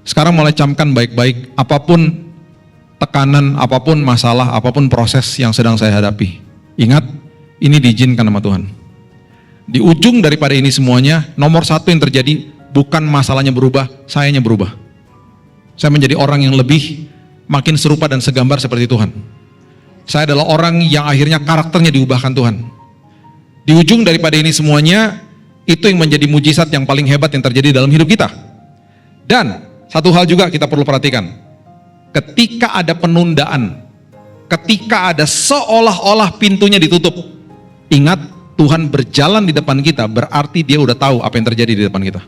Sekarang mulai camkan baik-baik apapun tekanan, apapun masalah, apapun proses yang sedang saya hadapi. Ingat, ini diizinkan sama Tuhan. Di ujung daripada ini semuanya, nomor satu yang terjadi bukan masalahnya berubah, sayanya berubah. Saya menjadi orang yang lebih makin serupa dan segambar seperti Tuhan. Saya adalah orang yang akhirnya karakternya diubahkan Tuhan. Di ujung daripada ini semuanya, itu yang menjadi mujizat yang paling hebat yang terjadi dalam hidup kita. Dan satu hal juga kita perlu perhatikan. Ketika ada penundaan, ketika ada seolah-olah pintunya ditutup, ingat Tuhan berjalan di depan kita, berarti dia udah tahu apa yang terjadi di depan kita.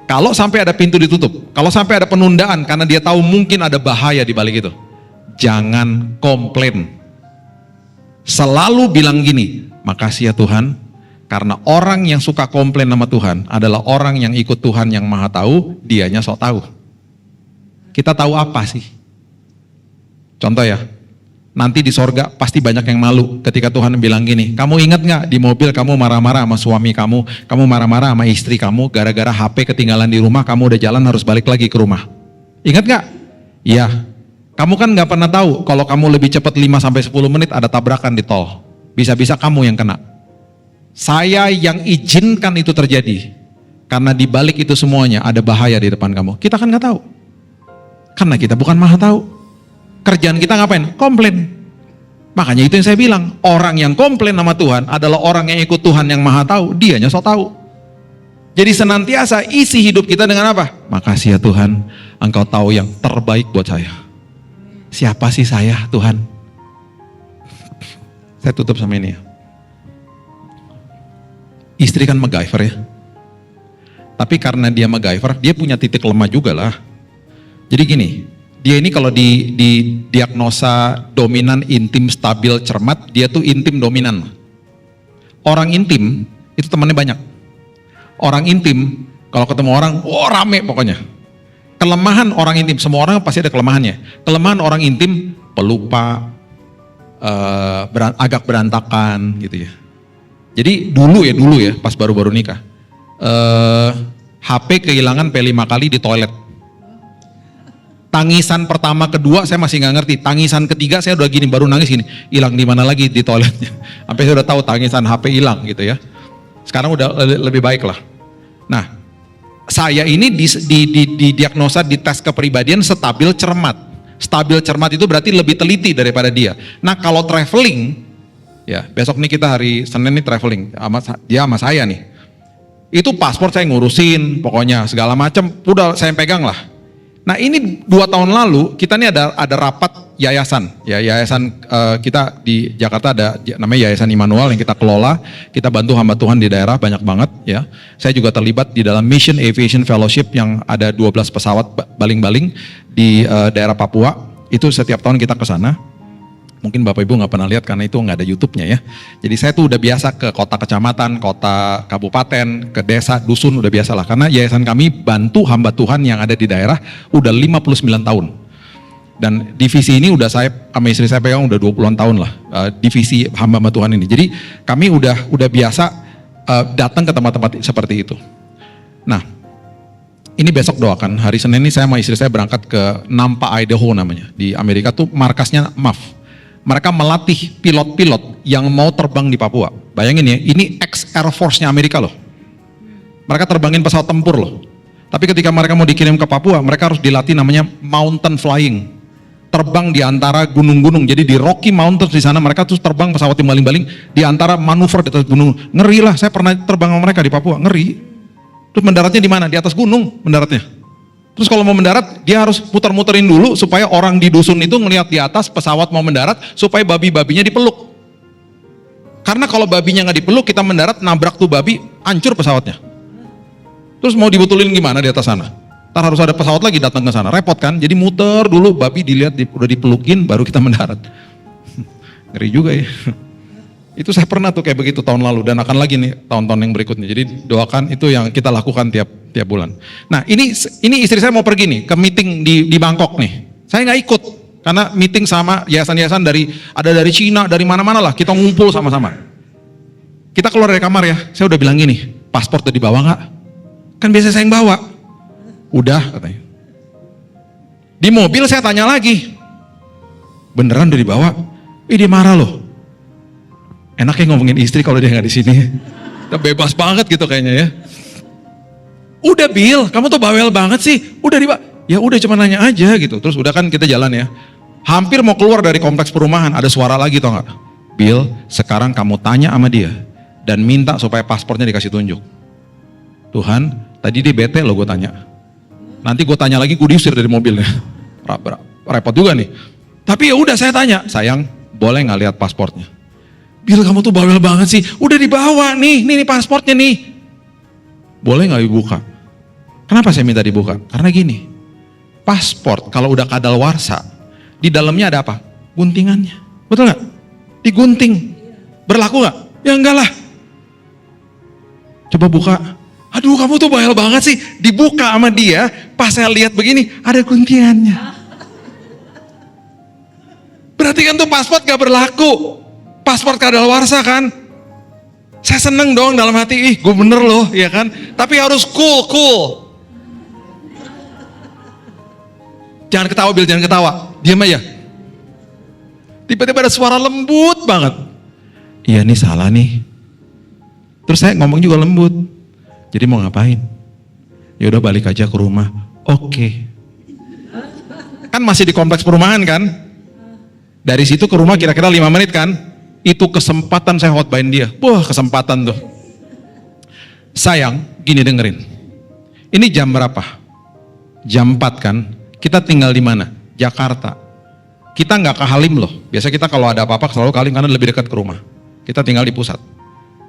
Kalau sampai ada pintu ditutup, kalau sampai ada penundaan karena dia tahu mungkin ada bahaya di balik itu, jangan komplain. Selalu bilang gini, makasih ya Tuhan, karena orang yang suka komplain sama Tuhan adalah orang yang ikut Tuhan yang maha tahu, dianya sok tahu. Kita tahu apa sih? Contoh ya, nanti di sorga pasti banyak yang malu ketika Tuhan bilang gini, kamu ingat gak di mobil kamu marah-marah sama suami kamu marah-marah sama istri kamu, gara-gara HP ketinggalan di rumah, kamu udah jalan harus balik lagi ke rumah. Ingat gak? Iya. Kamu kan gak pernah tahu kalau kamu lebih cepat 5-10 menit ada tabrakan di tol. Bisa-bisa kamu yang kena. Saya yang izinkan itu terjadi. Karena di balik itu semuanya ada bahaya di depan kamu. Kita kan nggak tahu. Karena kita bukan maha tahu. Kerjaan kita ngapain? Komplain. Makanya itu yang saya bilang, orang yang komplain sama Tuhan adalah orang yang ikut Tuhan yang maha tahu, dianya sok tahu. Jadi senantiasa isi hidup kita dengan apa? Makasih ya Tuhan, Engkau tahu yang terbaik buat saya. Siapa sih saya Tuhan? Saya tutup sama ini ya. Istri kan MacGyver ya. Tapi karena dia MacGyver, dia punya titik lemah juga lah. Jadi gini, dia ini kalau di diagnosa dominan, intim, stabil, cermat, dia tuh intim dominan. Orang intim itu temannya banyak. Orang intim kalau ketemu orang, rame pokoknya. Kelemahan orang intim, semua orang pasti ada kelemahannya. Kelemahan orang intim, pelupa, agak berantakan gitu ya. Jadi dulu ya, pas baru-baru nikah, HP kehilangan 5 kali di toilet. Tangisan pertama, kedua saya masih nggak ngerti. Tangisan ketiga saya udah gini, baru nangis gini. Hilang di mana lagi di toiletnya. Sampai saya udah tahu tangisan HP hilang gitu ya. Sekarang udah lebih baik lah. Nah, saya ini di diagnosa di tes kepribadian stabil cermat. Stabil cermat itu berarti lebih teliti daripada dia. Nah, kalau traveling, ya besok nih kita hari Senin nih traveling, dia sama saya nih. Itu paspor saya ngurusin, pokoknya segala macam udah saya pegang lah. Nah ini 2 tahun lalu kita nih ada rapat yayasan, ya yayasan kita di Jakarta ada namanya Yayasan Immanuel yang kita kelola, kita bantu hamba Tuhan di daerah banyak banget ya. Saya juga terlibat di dalam Mission Aviation Fellowship yang ada 12 pesawat baling-baling di daerah Papua. Itu setiap tahun kita ke sana. Mungkin Bapak Ibu nggak pernah lihat karena itu nggak ada YouTube-nya ya. Jadi saya tuh udah biasa ke kota kecamatan, kota kabupaten, ke desa, dusun udah biasa lah. Karena yayasan kami bantu hamba Tuhan yang ada di daerah udah 59 tahun. Dan divisi ini udah saya sama istri saya pegang udah 20-an tahun lah. Divisi hamba Tuhan ini. Jadi kami udah biasa datang ke tempat-tempat seperti itu. Nah, ini besok doakan. Hari Senin ini saya sama istri saya berangkat ke Nampa, Idaho namanya. Di Amerika tuh markasnya MAF. Mereka melatih pilot-pilot yang mau terbang di Papua. Bayangin ya, ini ex-Air Force-nya Amerika loh. Mereka terbangin pesawat tempur loh. Tapi ketika mereka mau dikirim ke Papua, mereka harus dilatih namanya mountain flying. Terbang di antara gunung-gunung. Jadi di Rocky Mountains di sana mereka terus terbang pesawat yang baling-baling di antara manuver di atas gunung. Ngeri lah, saya pernah terbang sama mereka di Papua, ngeri. Terus mendaratnya di mana? Di atas gunung mendaratnya. Terus kalau mau mendarat, dia harus muter-muterin dulu supaya orang di dusun itu ngelihat di atas pesawat mau mendarat supaya babi-babinya dipeluk. Karena kalau babinya nggak dipeluk, kita mendarat nabrak tuh babi, hancur pesawatnya. Terus mau dibetulin gimana di atas sana? Ntar harus ada pesawat lagi datang ke sana, repot kan? Jadi muter dulu, babi dilihat udah dipelukin, baru kita mendarat. Ngeri juga ya. Itu saya pernah tuh kayak begitu tahun lalu dan akan lagi nih tahun-tahun yang berikutnya. Jadi doakan itu yang kita lakukan tiap bulan. Nah ini istri saya mau pergi nih ke meeting di Bangkok nih. Saya nggak ikut karena meeting sama yayasan-yayasan ada dari Cina, dari mana-mana lah. Kita ngumpul sama-sama. Kita keluar dari kamar ya. Saya udah bilang gini, paspor udah dibawa nggak? Kan biasa saya yang bawa. Udah katanya. Di mobil saya tanya lagi, beneran udah dibawa? Dia marah loh. Enaknya ngomongin istri kalau dia nggak di sini. Bebas banget gitu kayaknya ya. Udah Bill, kamu tuh bawel banget sih. Udah ya udah cuma nanya aja gitu. Terus udah kan kita jalan ya. Hampir mau keluar dari kompleks perumahan, ada suara lagi tau nggak? Bill, sekarang kamu tanya sama dia dan minta supaya paspornya dikasih tunjuk. Tuhan, tadi dia bete loh gue tanya. Nanti gue tanya lagi, gue diusir dari mobilnya. Repot juga nih. Tapi ya udah saya tanya, sayang, boleh nggak lihat paspornya? Bill kamu tuh bawel banget sih, udah dibawa nih paspornya nih. Boleh nggak dibuka? Kenapa saya minta dibuka? Karena gini, paspor kalau udah kadaluarsa, di dalamnya ada apa? Guntingannya, betul nggak? Digunting, berlaku nggak? Ya enggak lah. Coba buka, aduh kamu tuh bawel banget sih, dibuka sama dia, pas saya lihat begini, ada guntingannya. Berarti kan tuh paspor gak berlaku. Paspor kadaluarsa kan, saya seneng dong dalam hati, gue bener loh ya kan, tapi harus cool. Jangan ketawa Bill, jangan ketawa, diam aja. Tiba-tiba ada suara lembut banget, iya nih salah nih. Terus saya ngomong juga lembut, jadi mau ngapain? Ya udah balik aja ke rumah. Oke. Kan masih di kompleks perumahan kan? Dari situ ke rumah kira-kira 5 menit kan? Itu kesempatan saya khotbahin dia. Wah, kesempatan tuh. Sayang, gini dengerin. Ini jam berapa? Jam 4 kan? Kita tinggal di mana? Jakarta. Kita nggak ke Halim loh. Biasa kita kalau ada apa-apa selalu ke Halim karena lebih dekat ke rumah. Kita tinggal di pusat.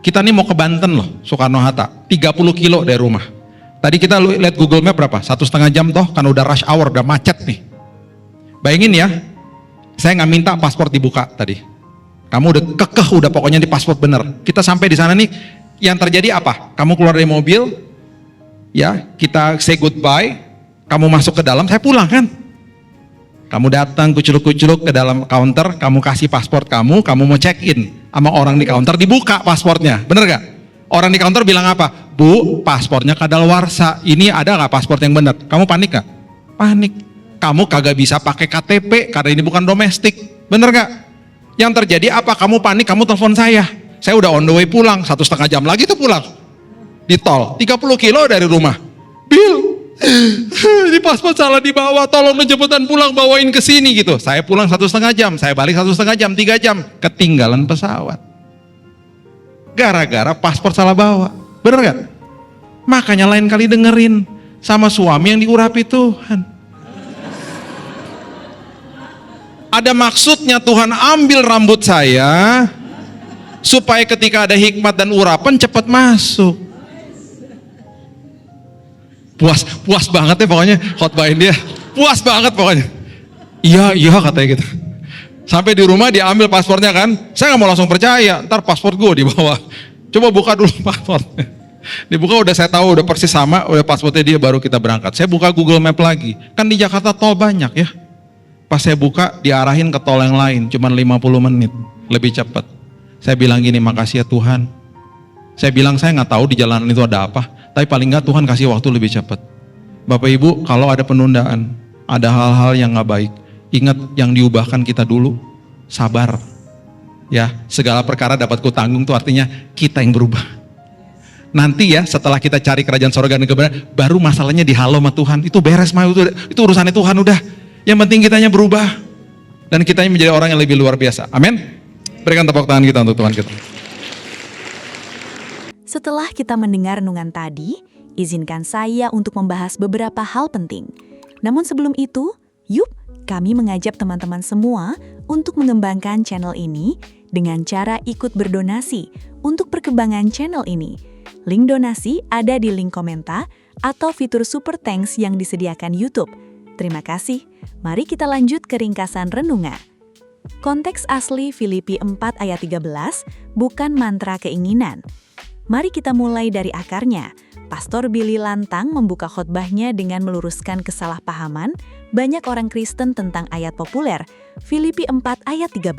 Kita nih mau ke Banten loh, Soekarno-Hatta. 30 kilo dari rumah. Tadi kita lihat Google Map berapa? 1,5 jam toh, kan udah rush hour, udah macet nih. Bayangin ya, saya nggak minta paspor dibuka tadi. Kamu udah kekeh, udah pokoknya di paspor bener. Kita sampai di sana nih, yang terjadi apa? Kamu keluar dari mobil, ya kita say goodbye, kamu masuk ke dalam, saya pulang kan? Kamu datang kuculuk-kuculuk ke dalam counter, kamu kasih paspor kamu mau check in sama orang di counter, dibuka paspornya, bener gak? Orang di counter bilang apa? Bu, paspornya kadaluarsa, ini ada gak paspor yang bener? Kamu panik gak? Panik. Kamu kagak bisa pakai KTP karena ini bukan domestik, bener gak? Yang terjadi apa? Kamu panik, kamu telepon saya udah on the way pulang, 1,5 jam lagi tuh pulang. Di tol, 30 kilo dari rumah. Bill, ini paspor salah dibawa, tolong jemputan pulang bawain ke sini gitu. Saya pulang 1,5 jam, saya balik 1,5 jam, 3 jam, ketinggalan pesawat. Gara-gara paspor salah bawa, bener gak? Makanya lain kali dengerin sama suami yang diurapi Tuhan. Ada maksudnya Tuhan ambil rambut saya supaya ketika ada hikmat dan urapan cepat masuk. Puas banget ya pokoknya khotbahin dia. Puas banget pokoknya. Iya katanya gitu. Sampai di rumah dia ambil paspornya kan. Saya nggak mau langsung percaya. Ntar paspor gue dibawa. Coba buka dulu paspornya. Dibuka udah saya tahu udah persis sama. Udah paspornya dia baru kita berangkat. Saya buka Google Map lagi. Kan di Jakarta tol banyak ya. Pas saya buka diarahin ke tol yang lain. Cuman 50 menit. Lebih cepat. Saya bilang gini, makasih ya Tuhan. Saya bilang saya nggak tahu di jalanan itu ada apa. Tapi paling nggak Tuhan kasih waktu lebih cepat. Bapak Ibu, kalau ada penundaan, ada hal-hal yang nggak baik, ingat yang diubahkan kita dulu, sabar. Ya, segala perkara dapat kutanggung tuh artinya kita yang berubah. Nanti ya setelah kita cari kerajaan sorga dan kebenaran, baru masalahnya dihalau sama Tuhan. Itu beres mah, itu urusannya Tuhan udah. Yang penting kitanya berubah dan kitanya menjadi orang yang lebih luar biasa. Amin. Berikan tepuk tangan kita untuk Tuhan kita. Setelah kita mendengar renungan tadi, izinkan saya untuk membahas beberapa hal penting. Namun sebelum itu, yuk kami mengajak teman-teman semua untuk mengembangkan channel ini dengan cara ikut berdonasi untuk perkembangan channel ini. Link donasi ada di link komentar atau fitur Super Thanks yang disediakan YouTube. Terima kasih. Mari kita lanjut ke ringkasan renungan. Konteks asli Filipi 4 ayat 13 bukan mantra keinginan. Mari kita mulai dari akarnya. Pastor Billy Lantang membuka khotbahnya dengan meluruskan kesalahpahaman banyak orang Kristen tentang ayat populer, Filipi 4 ayat 13.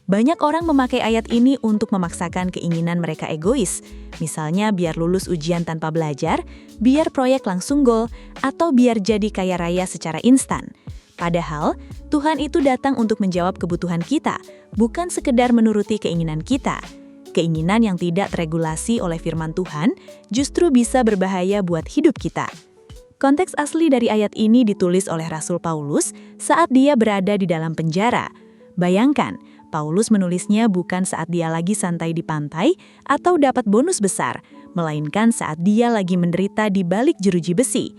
Banyak orang memakai ayat ini untuk memaksakan keinginan mereka egois, misalnya biar lulus ujian tanpa belajar, biar proyek langsung gol, atau biar jadi kaya raya secara instan. Padahal, Tuhan itu datang untuk menjawab kebutuhan kita, bukan sekedar menuruti keinginan kita. Keinginan yang tidak teregulasi oleh firman Tuhan justru bisa berbahaya buat hidup kita. Konteks asli dari ayat ini ditulis oleh Rasul Paulus saat dia berada di dalam penjara. Bayangkan, Paulus menulisnya bukan saat dia lagi santai di pantai atau dapat bonus besar, melainkan saat dia lagi menderita di balik jeruji besi.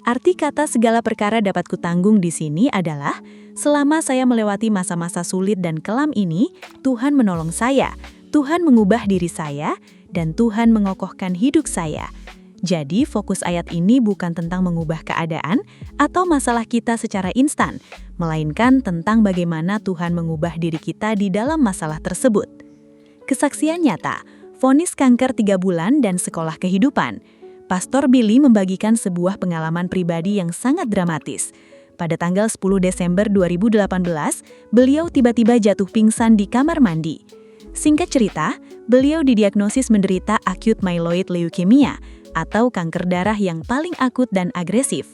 Arti kata segala perkara dapat kutanggung di sini adalah, selama saya melewati masa-masa sulit dan kelam ini, Tuhan menolong saya. Tuhan mengubah diri saya, dan Tuhan mengokohkan hidup saya. Jadi, fokus ayat ini bukan tentang mengubah keadaan atau masalah kita secara instan, melainkan tentang bagaimana Tuhan mengubah diri kita di dalam masalah tersebut. Kesaksian nyata, vonis kanker 3 bulan dan sekolah kehidupan. Pastor Billy membagikan sebuah pengalaman pribadi yang sangat dramatis. Pada tanggal 10 Desember 2018, beliau tiba-tiba jatuh pingsan di kamar mandi. Singkat cerita, beliau didiagnosis menderita acute myeloid leukemia atau kanker darah yang paling akut dan agresif.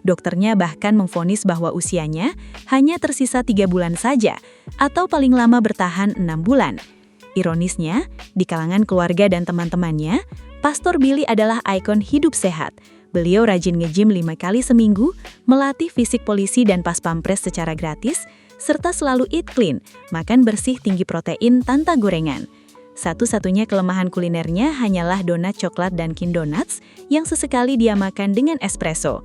Dokternya bahkan memvonis bahwa usianya hanya tersisa 3 bulan saja atau paling lama bertahan 6 bulan. Ironisnya, di kalangan keluarga dan teman-temannya, Pastor Billy adalah ikon hidup sehat, Beliau rajin nge-gym 5 kali seminggu, melatih fisik polisi dan pas pampres secara gratis, serta selalu eat clean, makan bersih tinggi protein tanpa gorengan. Satu-satunya kelemahan kulinernya hanyalah donat coklat Dunkin Donuts yang sesekali dia makan dengan espresso.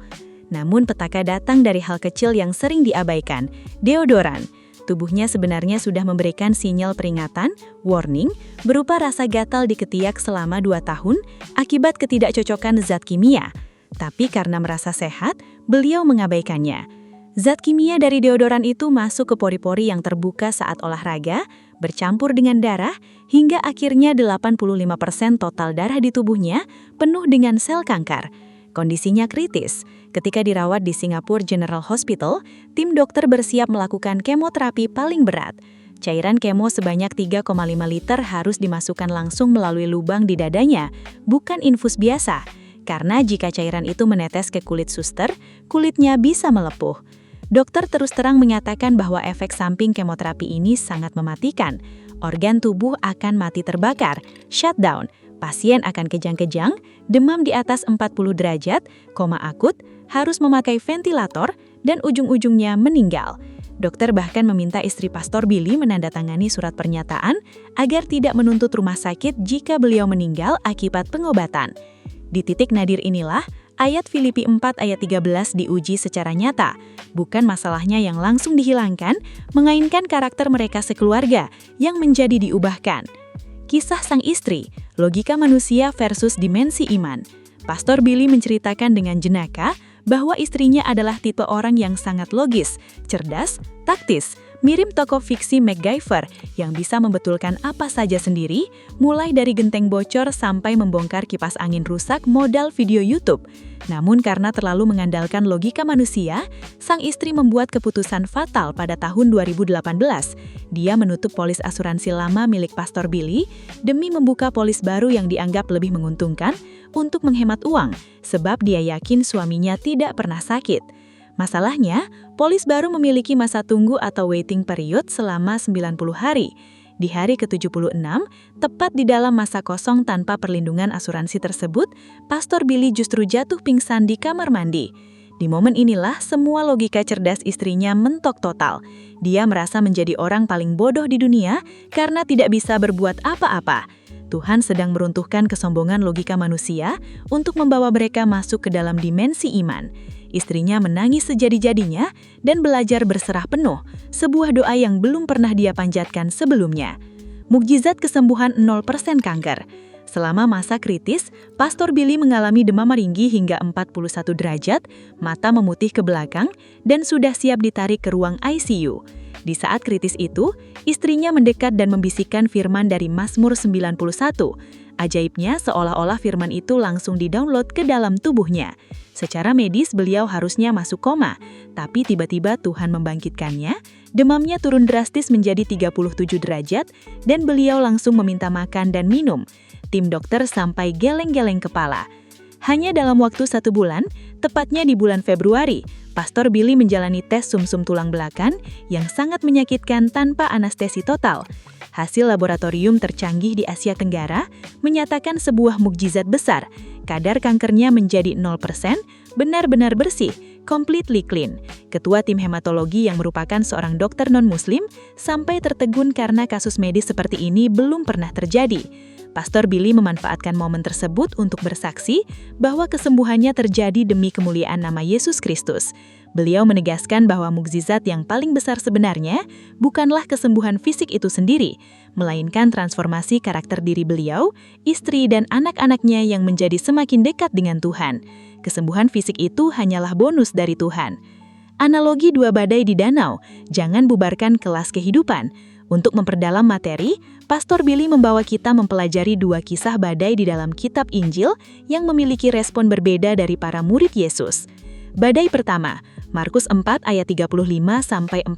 Namun petaka datang dari hal kecil yang sering diabaikan, deodoran. Tubuhnya sebenarnya sudah memberikan sinyal peringatan, warning, berupa rasa gatal di ketiak selama 2 tahun akibat ketidakcocokan zat kimia. Tapi karena merasa sehat, beliau mengabaikannya. Zat kimia dari deodoran itu masuk ke pori-pori yang terbuka saat olahraga, bercampur dengan darah, hingga akhirnya 85% total darah di tubuhnya penuh dengan sel kanker. Kondisinya kritis. Ketika dirawat di Singapore General Hospital, tim dokter bersiap melakukan kemoterapi paling berat. Cairan kemo sebanyak 3,5 liter harus dimasukkan langsung melalui lubang di dadanya, bukan infus biasa. Karena jika cairan itu menetes ke kulit suster, kulitnya bisa melepuh. Dokter terus terang menyatakan bahwa efek samping kemoterapi ini sangat mematikan. Organ tubuh akan mati terbakar, shutdown, pasien akan kejang-kejang, demam di atas 40 derajat, koma akut, harus memakai ventilator, dan ujung-ujungnya meninggal. Dokter bahkan meminta istri Pastor Billy menandatangani surat pernyataan agar tidak menuntut rumah sakit jika beliau meninggal akibat pengobatan. Di titik nadir inilah, ayat Filipi 4 ayat 13 diuji secara nyata. Bukan masalahnya yang langsung dihilangkan, melainkan karakter mereka sekeluarga yang menjadi diubahkan. Kisah sang istri, logika manusia versus dimensi iman. Pastor Billy menceritakan dengan jenaka bahwa istrinya adalah tipe orang yang sangat logis, cerdas, taktis, mirip tokoh fiksi MacGyver yang bisa membetulkan apa saja sendiri, mulai dari genteng bocor sampai membongkar kipas angin rusak modal video YouTube. Namun karena terlalu mengandalkan logika manusia, sang istri membuat keputusan fatal pada tahun 2018. Dia menutup polis asuransi lama milik Pastor Billy demi membuka polis baru yang dianggap lebih menguntungkan untuk menghemat uang, sebab dia yakin suaminya tidak pernah sakit. Masalahnya, polis baru memiliki masa tunggu atau waiting period selama 90 hari. Di hari ke-76, tepat di dalam masa kosong tanpa perlindungan asuransi tersebut, Pastor Billy justru jatuh pingsan di kamar mandi. Di momen inilah semua logika cerdas istrinya mentok total. Dia merasa menjadi orang paling bodoh di dunia karena tidak bisa berbuat apa-apa. Tuhan sedang meruntuhkan kesombongan logika manusia untuk membawa mereka masuk ke dalam dimensi iman. Istrinya menangis sejadi-jadinya dan belajar berserah penuh, sebuah doa yang belum pernah dia panjatkan sebelumnya. Mukjizat kesembuhan 0% kanker. Selama masa kritis, Pastor Billy mengalami demam tinggi hingga 41 derajat, mata memutih ke belakang, dan sudah siap ditarik ke ruang ICU. Di saat kritis itu, istrinya mendekat dan membisikkan firman dari Mazmur 91. Ajaibnya, seolah-olah firman itu langsung di-download ke dalam tubuhnya. Secara medis, beliau harusnya masuk koma, tapi tiba-tiba Tuhan membangkitkannya, demamnya turun drastis menjadi 37 derajat, dan beliau langsung meminta makan dan minum. Tim dokter sampai geleng-geleng kepala. Hanya dalam waktu 1 bulan, tepatnya di bulan Februari, Pastor Billy menjalani tes sumsum tulang belakang yang sangat menyakitkan tanpa anestesi total. Hasil laboratorium tercanggih di Asia Tenggara menyatakan sebuah mukjizat besar. Kadar kankernya menjadi 0%, benar-benar bersih, completely clean. Ketua tim hematologi yang merupakan seorang dokter non-muslim sampai tertegun karena kasus medis seperti ini belum pernah terjadi. Pastor Billy memanfaatkan momen tersebut untuk bersaksi bahwa kesembuhannya terjadi demi kemuliaan nama Yesus Kristus. Beliau menegaskan bahwa mukjizat yang paling besar sebenarnya bukanlah kesembuhan fisik itu sendiri, melainkan transformasi karakter diri beliau, istri dan anak-anaknya yang menjadi semakin dekat dengan Tuhan. Kesembuhan fisik itu hanyalah bonus dari Tuhan. Analogi 2 badai di danau, jangan bubarkan kelas kehidupan. Untuk memperdalam materi, Pastor Billy membawa kita mempelajari 2 kisah badai di dalam kitab Injil yang memiliki respon berbeda dari para murid Yesus. Badai pertama, Markus 4 ayat 35-41,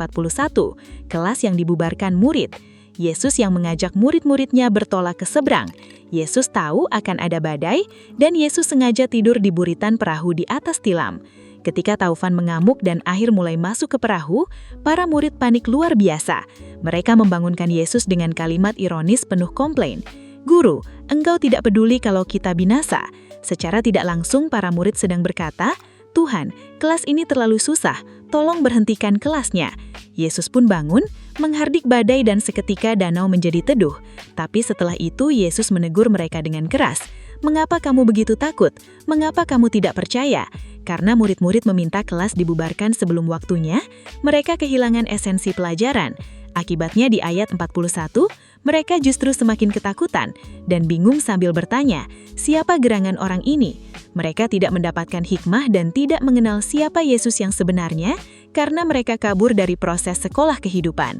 kelas yang dibubarkan murid. Yesus yang mengajak murid-muridnya bertolak ke seberang. Yesus tahu akan ada badai, dan Yesus sengaja tidur di buritan perahu di atas tilam. Ketika taufan mengamuk dan air mulai masuk ke perahu, para murid panik luar biasa. Mereka membangunkan Yesus dengan kalimat ironis penuh komplain. "Guru, engkau tidak peduli kalau kita binasa." Secara tidak langsung para murid sedang berkata, "Tuhan, kelas ini terlalu susah, tolong berhentikan kelasnya." Yesus pun bangun, menghardik badai dan seketika danau menjadi teduh. Tapi setelah itu Yesus menegur mereka dengan keras, "Mengapa kamu begitu takut? Mengapa kamu tidak percaya?" Karena murid-murid meminta kelas dibubarkan sebelum waktunya, mereka kehilangan esensi pelajaran. Akibatnya di ayat 41, mereka justru semakin ketakutan dan bingung sambil bertanya, "Siapa gerangan orang ini?" Mereka tidak mendapatkan hikmah dan tidak mengenal siapa Yesus yang sebenarnya karena mereka kabur dari proses sekolah kehidupan.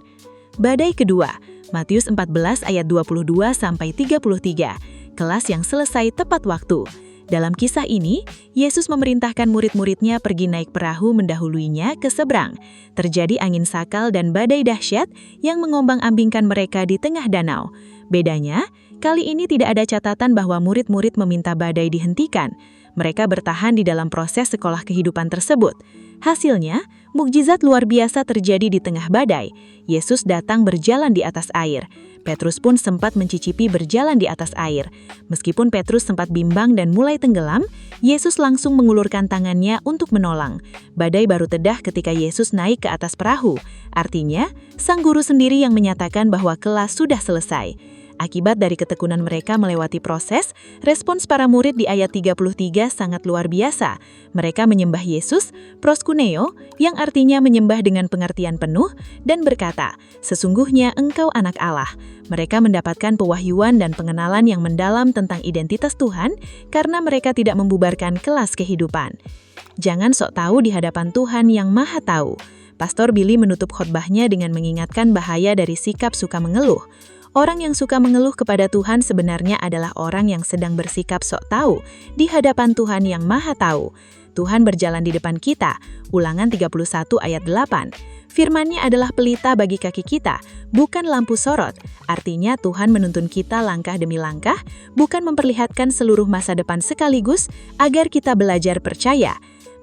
Badai kedua, Matius 14 ayat 22-33, kelas yang selesai tepat waktu. Dalam kisah ini, Yesus memerintahkan murid-muridnya pergi naik perahu mendahuluinya ke seberang. Terjadi angin sakal dan badai dahsyat yang mengombang-ambingkan mereka di tengah danau. Bedanya, kali ini tidak ada catatan bahwa murid-murid meminta badai dihentikan. Mereka bertahan di dalam proses sekolah kehidupan tersebut. Hasilnya, mukjizat luar biasa terjadi di tengah badai. Yesus datang berjalan di atas air. Petrus pun sempat mencicipi berjalan di atas air. Meskipun Petrus sempat bimbang dan mulai tenggelam, Yesus langsung mengulurkan tangannya untuk menolong. Badai baru tedah ketika Yesus naik ke atas perahu. Artinya, sang guru sendiri yang menyatakan bahwa kelas sudah selesai. Akibat dari ketekunan mereka melewati proses, respons para murid di ayat 33 sangat luar biasa. Mereka menyembah Yesus, proskuneo, yang artinya menyembah dengan pengertian penuh, dan berkata, "Sesungguhnya Engkau anak Allah." Mereka mendapatkan pewahyuan dan pengenalan yang mendalam tentang identitas Tuhan karena mereka tidak membubarkan kelas kehidupan. Jangan sok tahu di hadapan Tuhan yang Maha Tahu. Pastor Billy menutup khotbahnya dengan mengingatkan bahaya dari sikap suka mengeluh. Orang yang suka mengeluh kepada Tuhan sebenarnya adalah orang yang sedang bersikap sok tahu di hadapan Tuhan yang Maha Tahu. Tuhan berjalan di depan kita, Ulangan 31 ayat 8. Firman-Nya adalah pelita bagi kaki kita, bukan lampu sorot. Artinya Tuhan menuntun kita langkah demi langkah, bukan memperlihatkan seluruh masa depan sekaligus agar kita belajar percaya.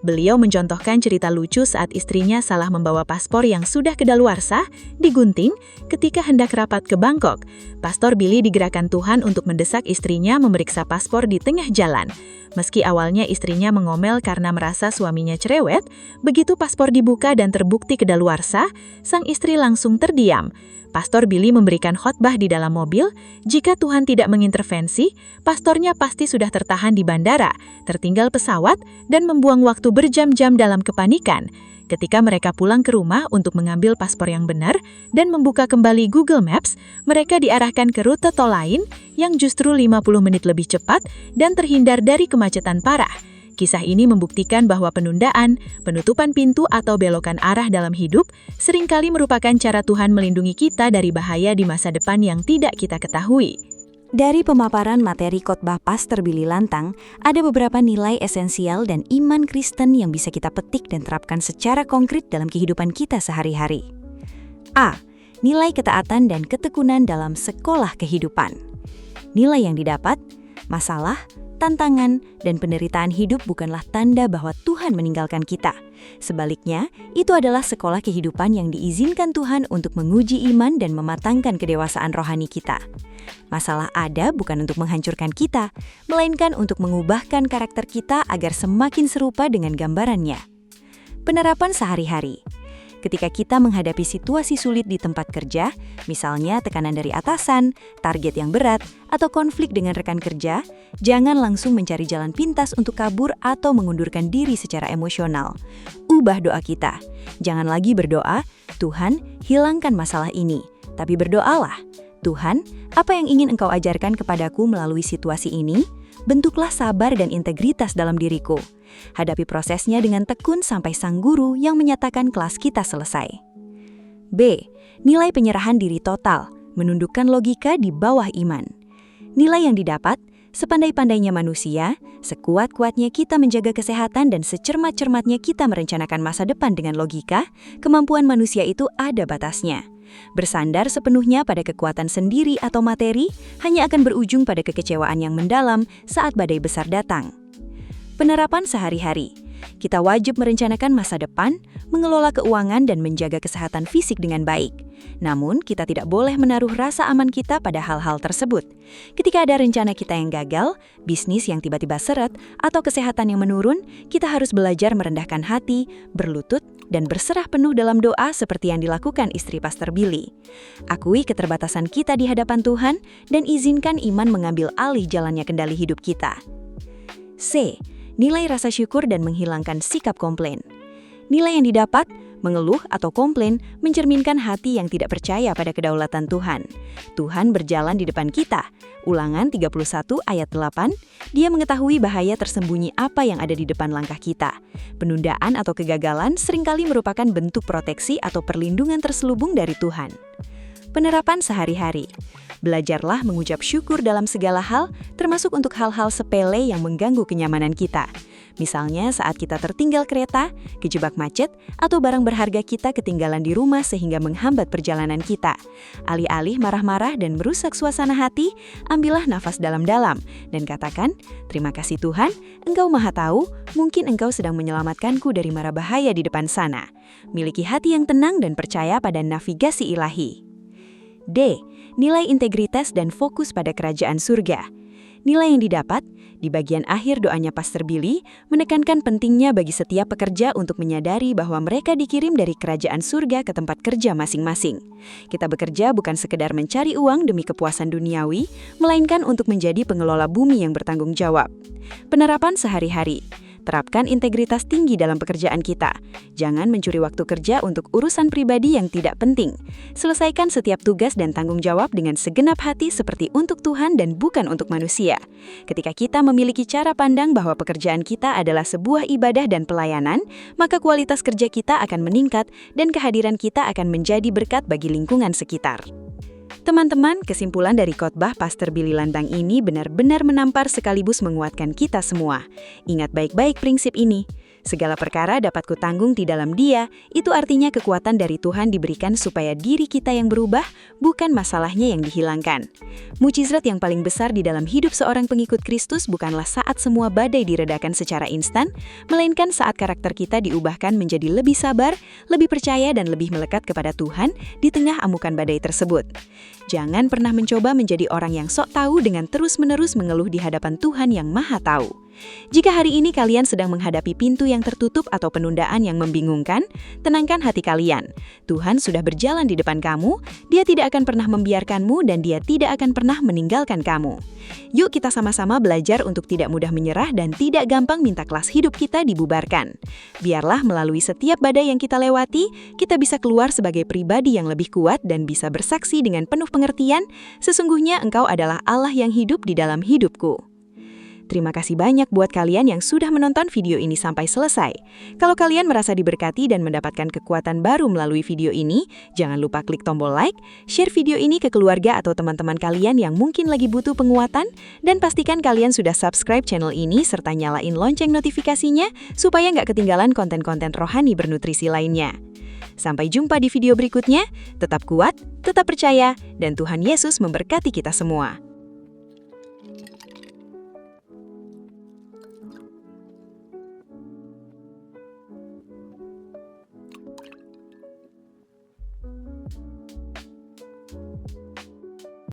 Beliau mencontohkan cerita lucu saat istrinya salah membawa paspor yang sudah kedaluarsa, digunting, ketika hendak rapat ke Bangkok. Pastor Billy digerakkan Tuhan untuk mendesak istrinya memeriksa paspor di tengah jalan. Meski awalnya istrinya mengomel karena merasa suaminya cerewet, begitu paspor dibuka dan terbukti kedaluarsa, sang istri langsung terdiam. Pastor Billy memberikan khotbah di dalam mobil, jika Tuhan tidak mengintervensi, pastornya pasti sudah tertahan di bandara, tertinggal pesawat, dan membuang waktu berjam-jam dalam kepanikan. Ketika mereka pulang ke rumah untuk mengambil paspor yang benar dan membuka kembali Google Maps, mereka diarahkan ke rute tol lain yang justru 50 menit lebih cepat dan terhindar dari kemacetan parah. Kisah ini membuktikan bahwa penundaan, penutupan pintu atau belokan arah dalam hidup seringkali merupakan cara Tuhan melindungi kita dari bahaya di masa depan yang tidak kita ketahui. Dari pemaparan materi khotbah Pastor Billy Lantang, ada beberapa nilai esensial dan iman Kristen yang bisa kita petik dan terapkan secara konkret dalam kehidupan kita sehari-hari. A. Nilai ketaatan dan ketekunan dalam sekolah kehidupan. Nilai yang didapat, masalah, tantangan, dan penderitaan hidup bukanlah tanda bahwa Tuhan meninggalkan kita. Sebaliknya, itu adalah sekolah kehidupan yang diizinkan Tuhan untuk menguji iman dan mematangkan kedewasaan rohani kita. Masalah ada bukan untuk menghancurkan kita, melainkan untuk mengubahkan karakter kita agar semakin serupa dengan gambarannya. Penerapan sehari-hari. Ketika kita menghadapi situasi sulit di tempat kerja, misalnya tekanan dari atasan, target yang berat, atau konflik dengan rekan kerja, jangan langsung mencari jalan pintas untuk kabur atau mengundurkan diri secara emosional. Ubah doa kita. Jangan lagi berdoa, "Tuhan, hilangkan masalah ini." Tapi berdoalah, "Tuhan, apa yang ingin Engkau ajarkan kepadaku melalui situasi ini? Bentuklah sabar dan integritas dalam diriku." Hadapi prosesnya dengan tekun sampai sang guru yang menyatakan kelas kita selesai. B. Nilai penyerahan diri total, menundukkan logika di bawah iman. Nilai yang didapat, sepandai-pandainya manusia, sekuat-kuatnya kita menjaga kesehatan dan secermat-cermatnya kita merencanakan masa depan dengan logika, kemampuan manusia itu ada batasnya. Bersandar sepenuhnya pada kekuatan sendiri atau materi hanya akan berujung pada kekecewaan yang mendalam saat badai besar datang. Penerapan sehari-hari. Kita wajib merencanakan masa depan, mengelola keuangan dan menjaga kesehatan fisik dengan baik. Namun, kita tidak boleh menaruh rasa aman kita pada hal-hal tersebut. Ketika ada rencana kita yang gagal, bisnis yang tiba-tiba seret, atau kesehatan yang menurun, kita harus belajar merendahkan hati, berlutut, dan berserah penuh dalam doa seperti yang dilakukan istri Pastor Billy. Akui keterbatasan kita di hadapan Tuhan dan izinkan iman mengambil alih jalannya kendali hidup kita. C. Nilai rasa syukur dan menghilangkan sikap komplain. Nilai yang didapat, mengeluh atau komplain, mencerminkan hati yang tidak percaya pada kedaulatan Tuhan. Tuhan berjalan di depan kita. Ulangan 31 ayat 8, Dia mengetahui bahaya tersembunyi apa yang ada di depan langkah kita. Penundaan atau kegagalan seringkali merupakan bentuk proteksi atau perlindungan terselubung dari Tuhan. Penerapan sehari-hari. Belajarlah mengucap syukur dalam segala hal, termasuk untuk hal-hal sepele yang mengganggu kenyamanan kita. Misalnya saat kita tertinggal kereta, kejebak macet, atau barang berharga kita ketinggalan di rumah sehingga menghambat perjalanan kita. Alih-alih marah-marah dan merusak suasana hati, ambillah nafas dalam-dalam dan katakan, "Terima kasih Tuhan, Engkau Maha Tahu, mungkin Engkau sedang menyelamatkanku dari mara bahaya di depan sana." Miliki hati yang tenang dan percaya pada navigasi ilahi. D. Nilai integritas dan fokus pada kerajaan surga. Nilai yang didapat, di bagian akhir doanya Pastor Billy, menekankan pentingnya bagi setiap pekerja untuk menyadari bahwa mereka dikirim dari kerajaan surga ke tempat kerja masing-masing. Kita bekerja bukan sekedar mencari uang demi kepuasan duniawi, melainkan untuk menjadi pengelola bumi yang bertanggung jawab. Penerapan sehari-hari. Terapkan integritas tinggi dalam pekerjaan kita. Jangan mencuri waktu kerja untuk urusan pribadi yang tidak penting. Selesaikan setiap tugas dan tanggung jawab dengan segenap hati seperti untuk Tuhan dan bukan untuk manusia. Ketika kita memiliki cara pandang bahwa pekerjaan kita adalah sebuah ibadah dan pelayanan, maka kualitas kerja kita akan meningkat dan kehadiran kita akan menjadi berkat bagi lingkungan sekitar. Teman-teman, kesimpulan dari khotbah Pastor Billy Lantang ini benar-benar menampar sekaligus menguatkan kita semua. Ingat baik-baik prinsip ini. Segala perkara dapat kutanggung di dalam Dia, itu artinya kekuatan dari Tuhan diberikan supaya diri kita yang berubah, bukan masalahnya yang dihilangkan. Mukjizat yang paling besar di dalam hidup seorang pengikut Kristus bukanlah saat semua badai diredakan secara instan, melainkan saat karakter kita diubahkan menjadi lebih sabar, lebih percaya dan lebih melekat kepada Tuhan di tengah amukan badai tersebut. Jangan pernah mencoba menjadi orang yang sok tahu dengan terus-menerus mengeluh di hadapan Tuhan yang Maha Tahu. Jika hari ini kalian sedang menghadapi pintu yang tertutup atau penundaan yang membingungkan, tenangkan hati kalian. Tuhan sudah berjalan di depan kamu, Dia tidak akan pernah membiarkanmu dan Dia tidak akan pernah meninggalkan kamu. Yuk kita sama-sama belajar untuk tidak mudah menyerah dan tidak gampang minta kelas hidup kita dibubarkan. Biarlah melalui setiap badai yang kita lewati, kita bisa keluar sebagai pribadi yang lebih kuat dan bisa bersaksi dengan penuh pengertian, sesungguhnya Engkau adalah Allah yang hidup di dalam hidupku. Terima kasih banyak buat kalian yang sudah menonton video ini sampai selesai. Kalau kalian merasa diberkati dan mendapatkan kekuatan baru melalui video ini, jangan lupa klik tombol like, share video ini ke keluarga atau teman-teman kalian yang mungkin lagi butuh penguatan, dan pastikan kalian sudah subscribe channel ini serta nyalain lonceng notifikasinya supaya nggak ketinggalan konten-konten rohani bernutrisi lainnya. Sampai jumpa di video berikutnya, tetap kuat, tetap percaya, dan Tuhan Yesus memberkati kita semua.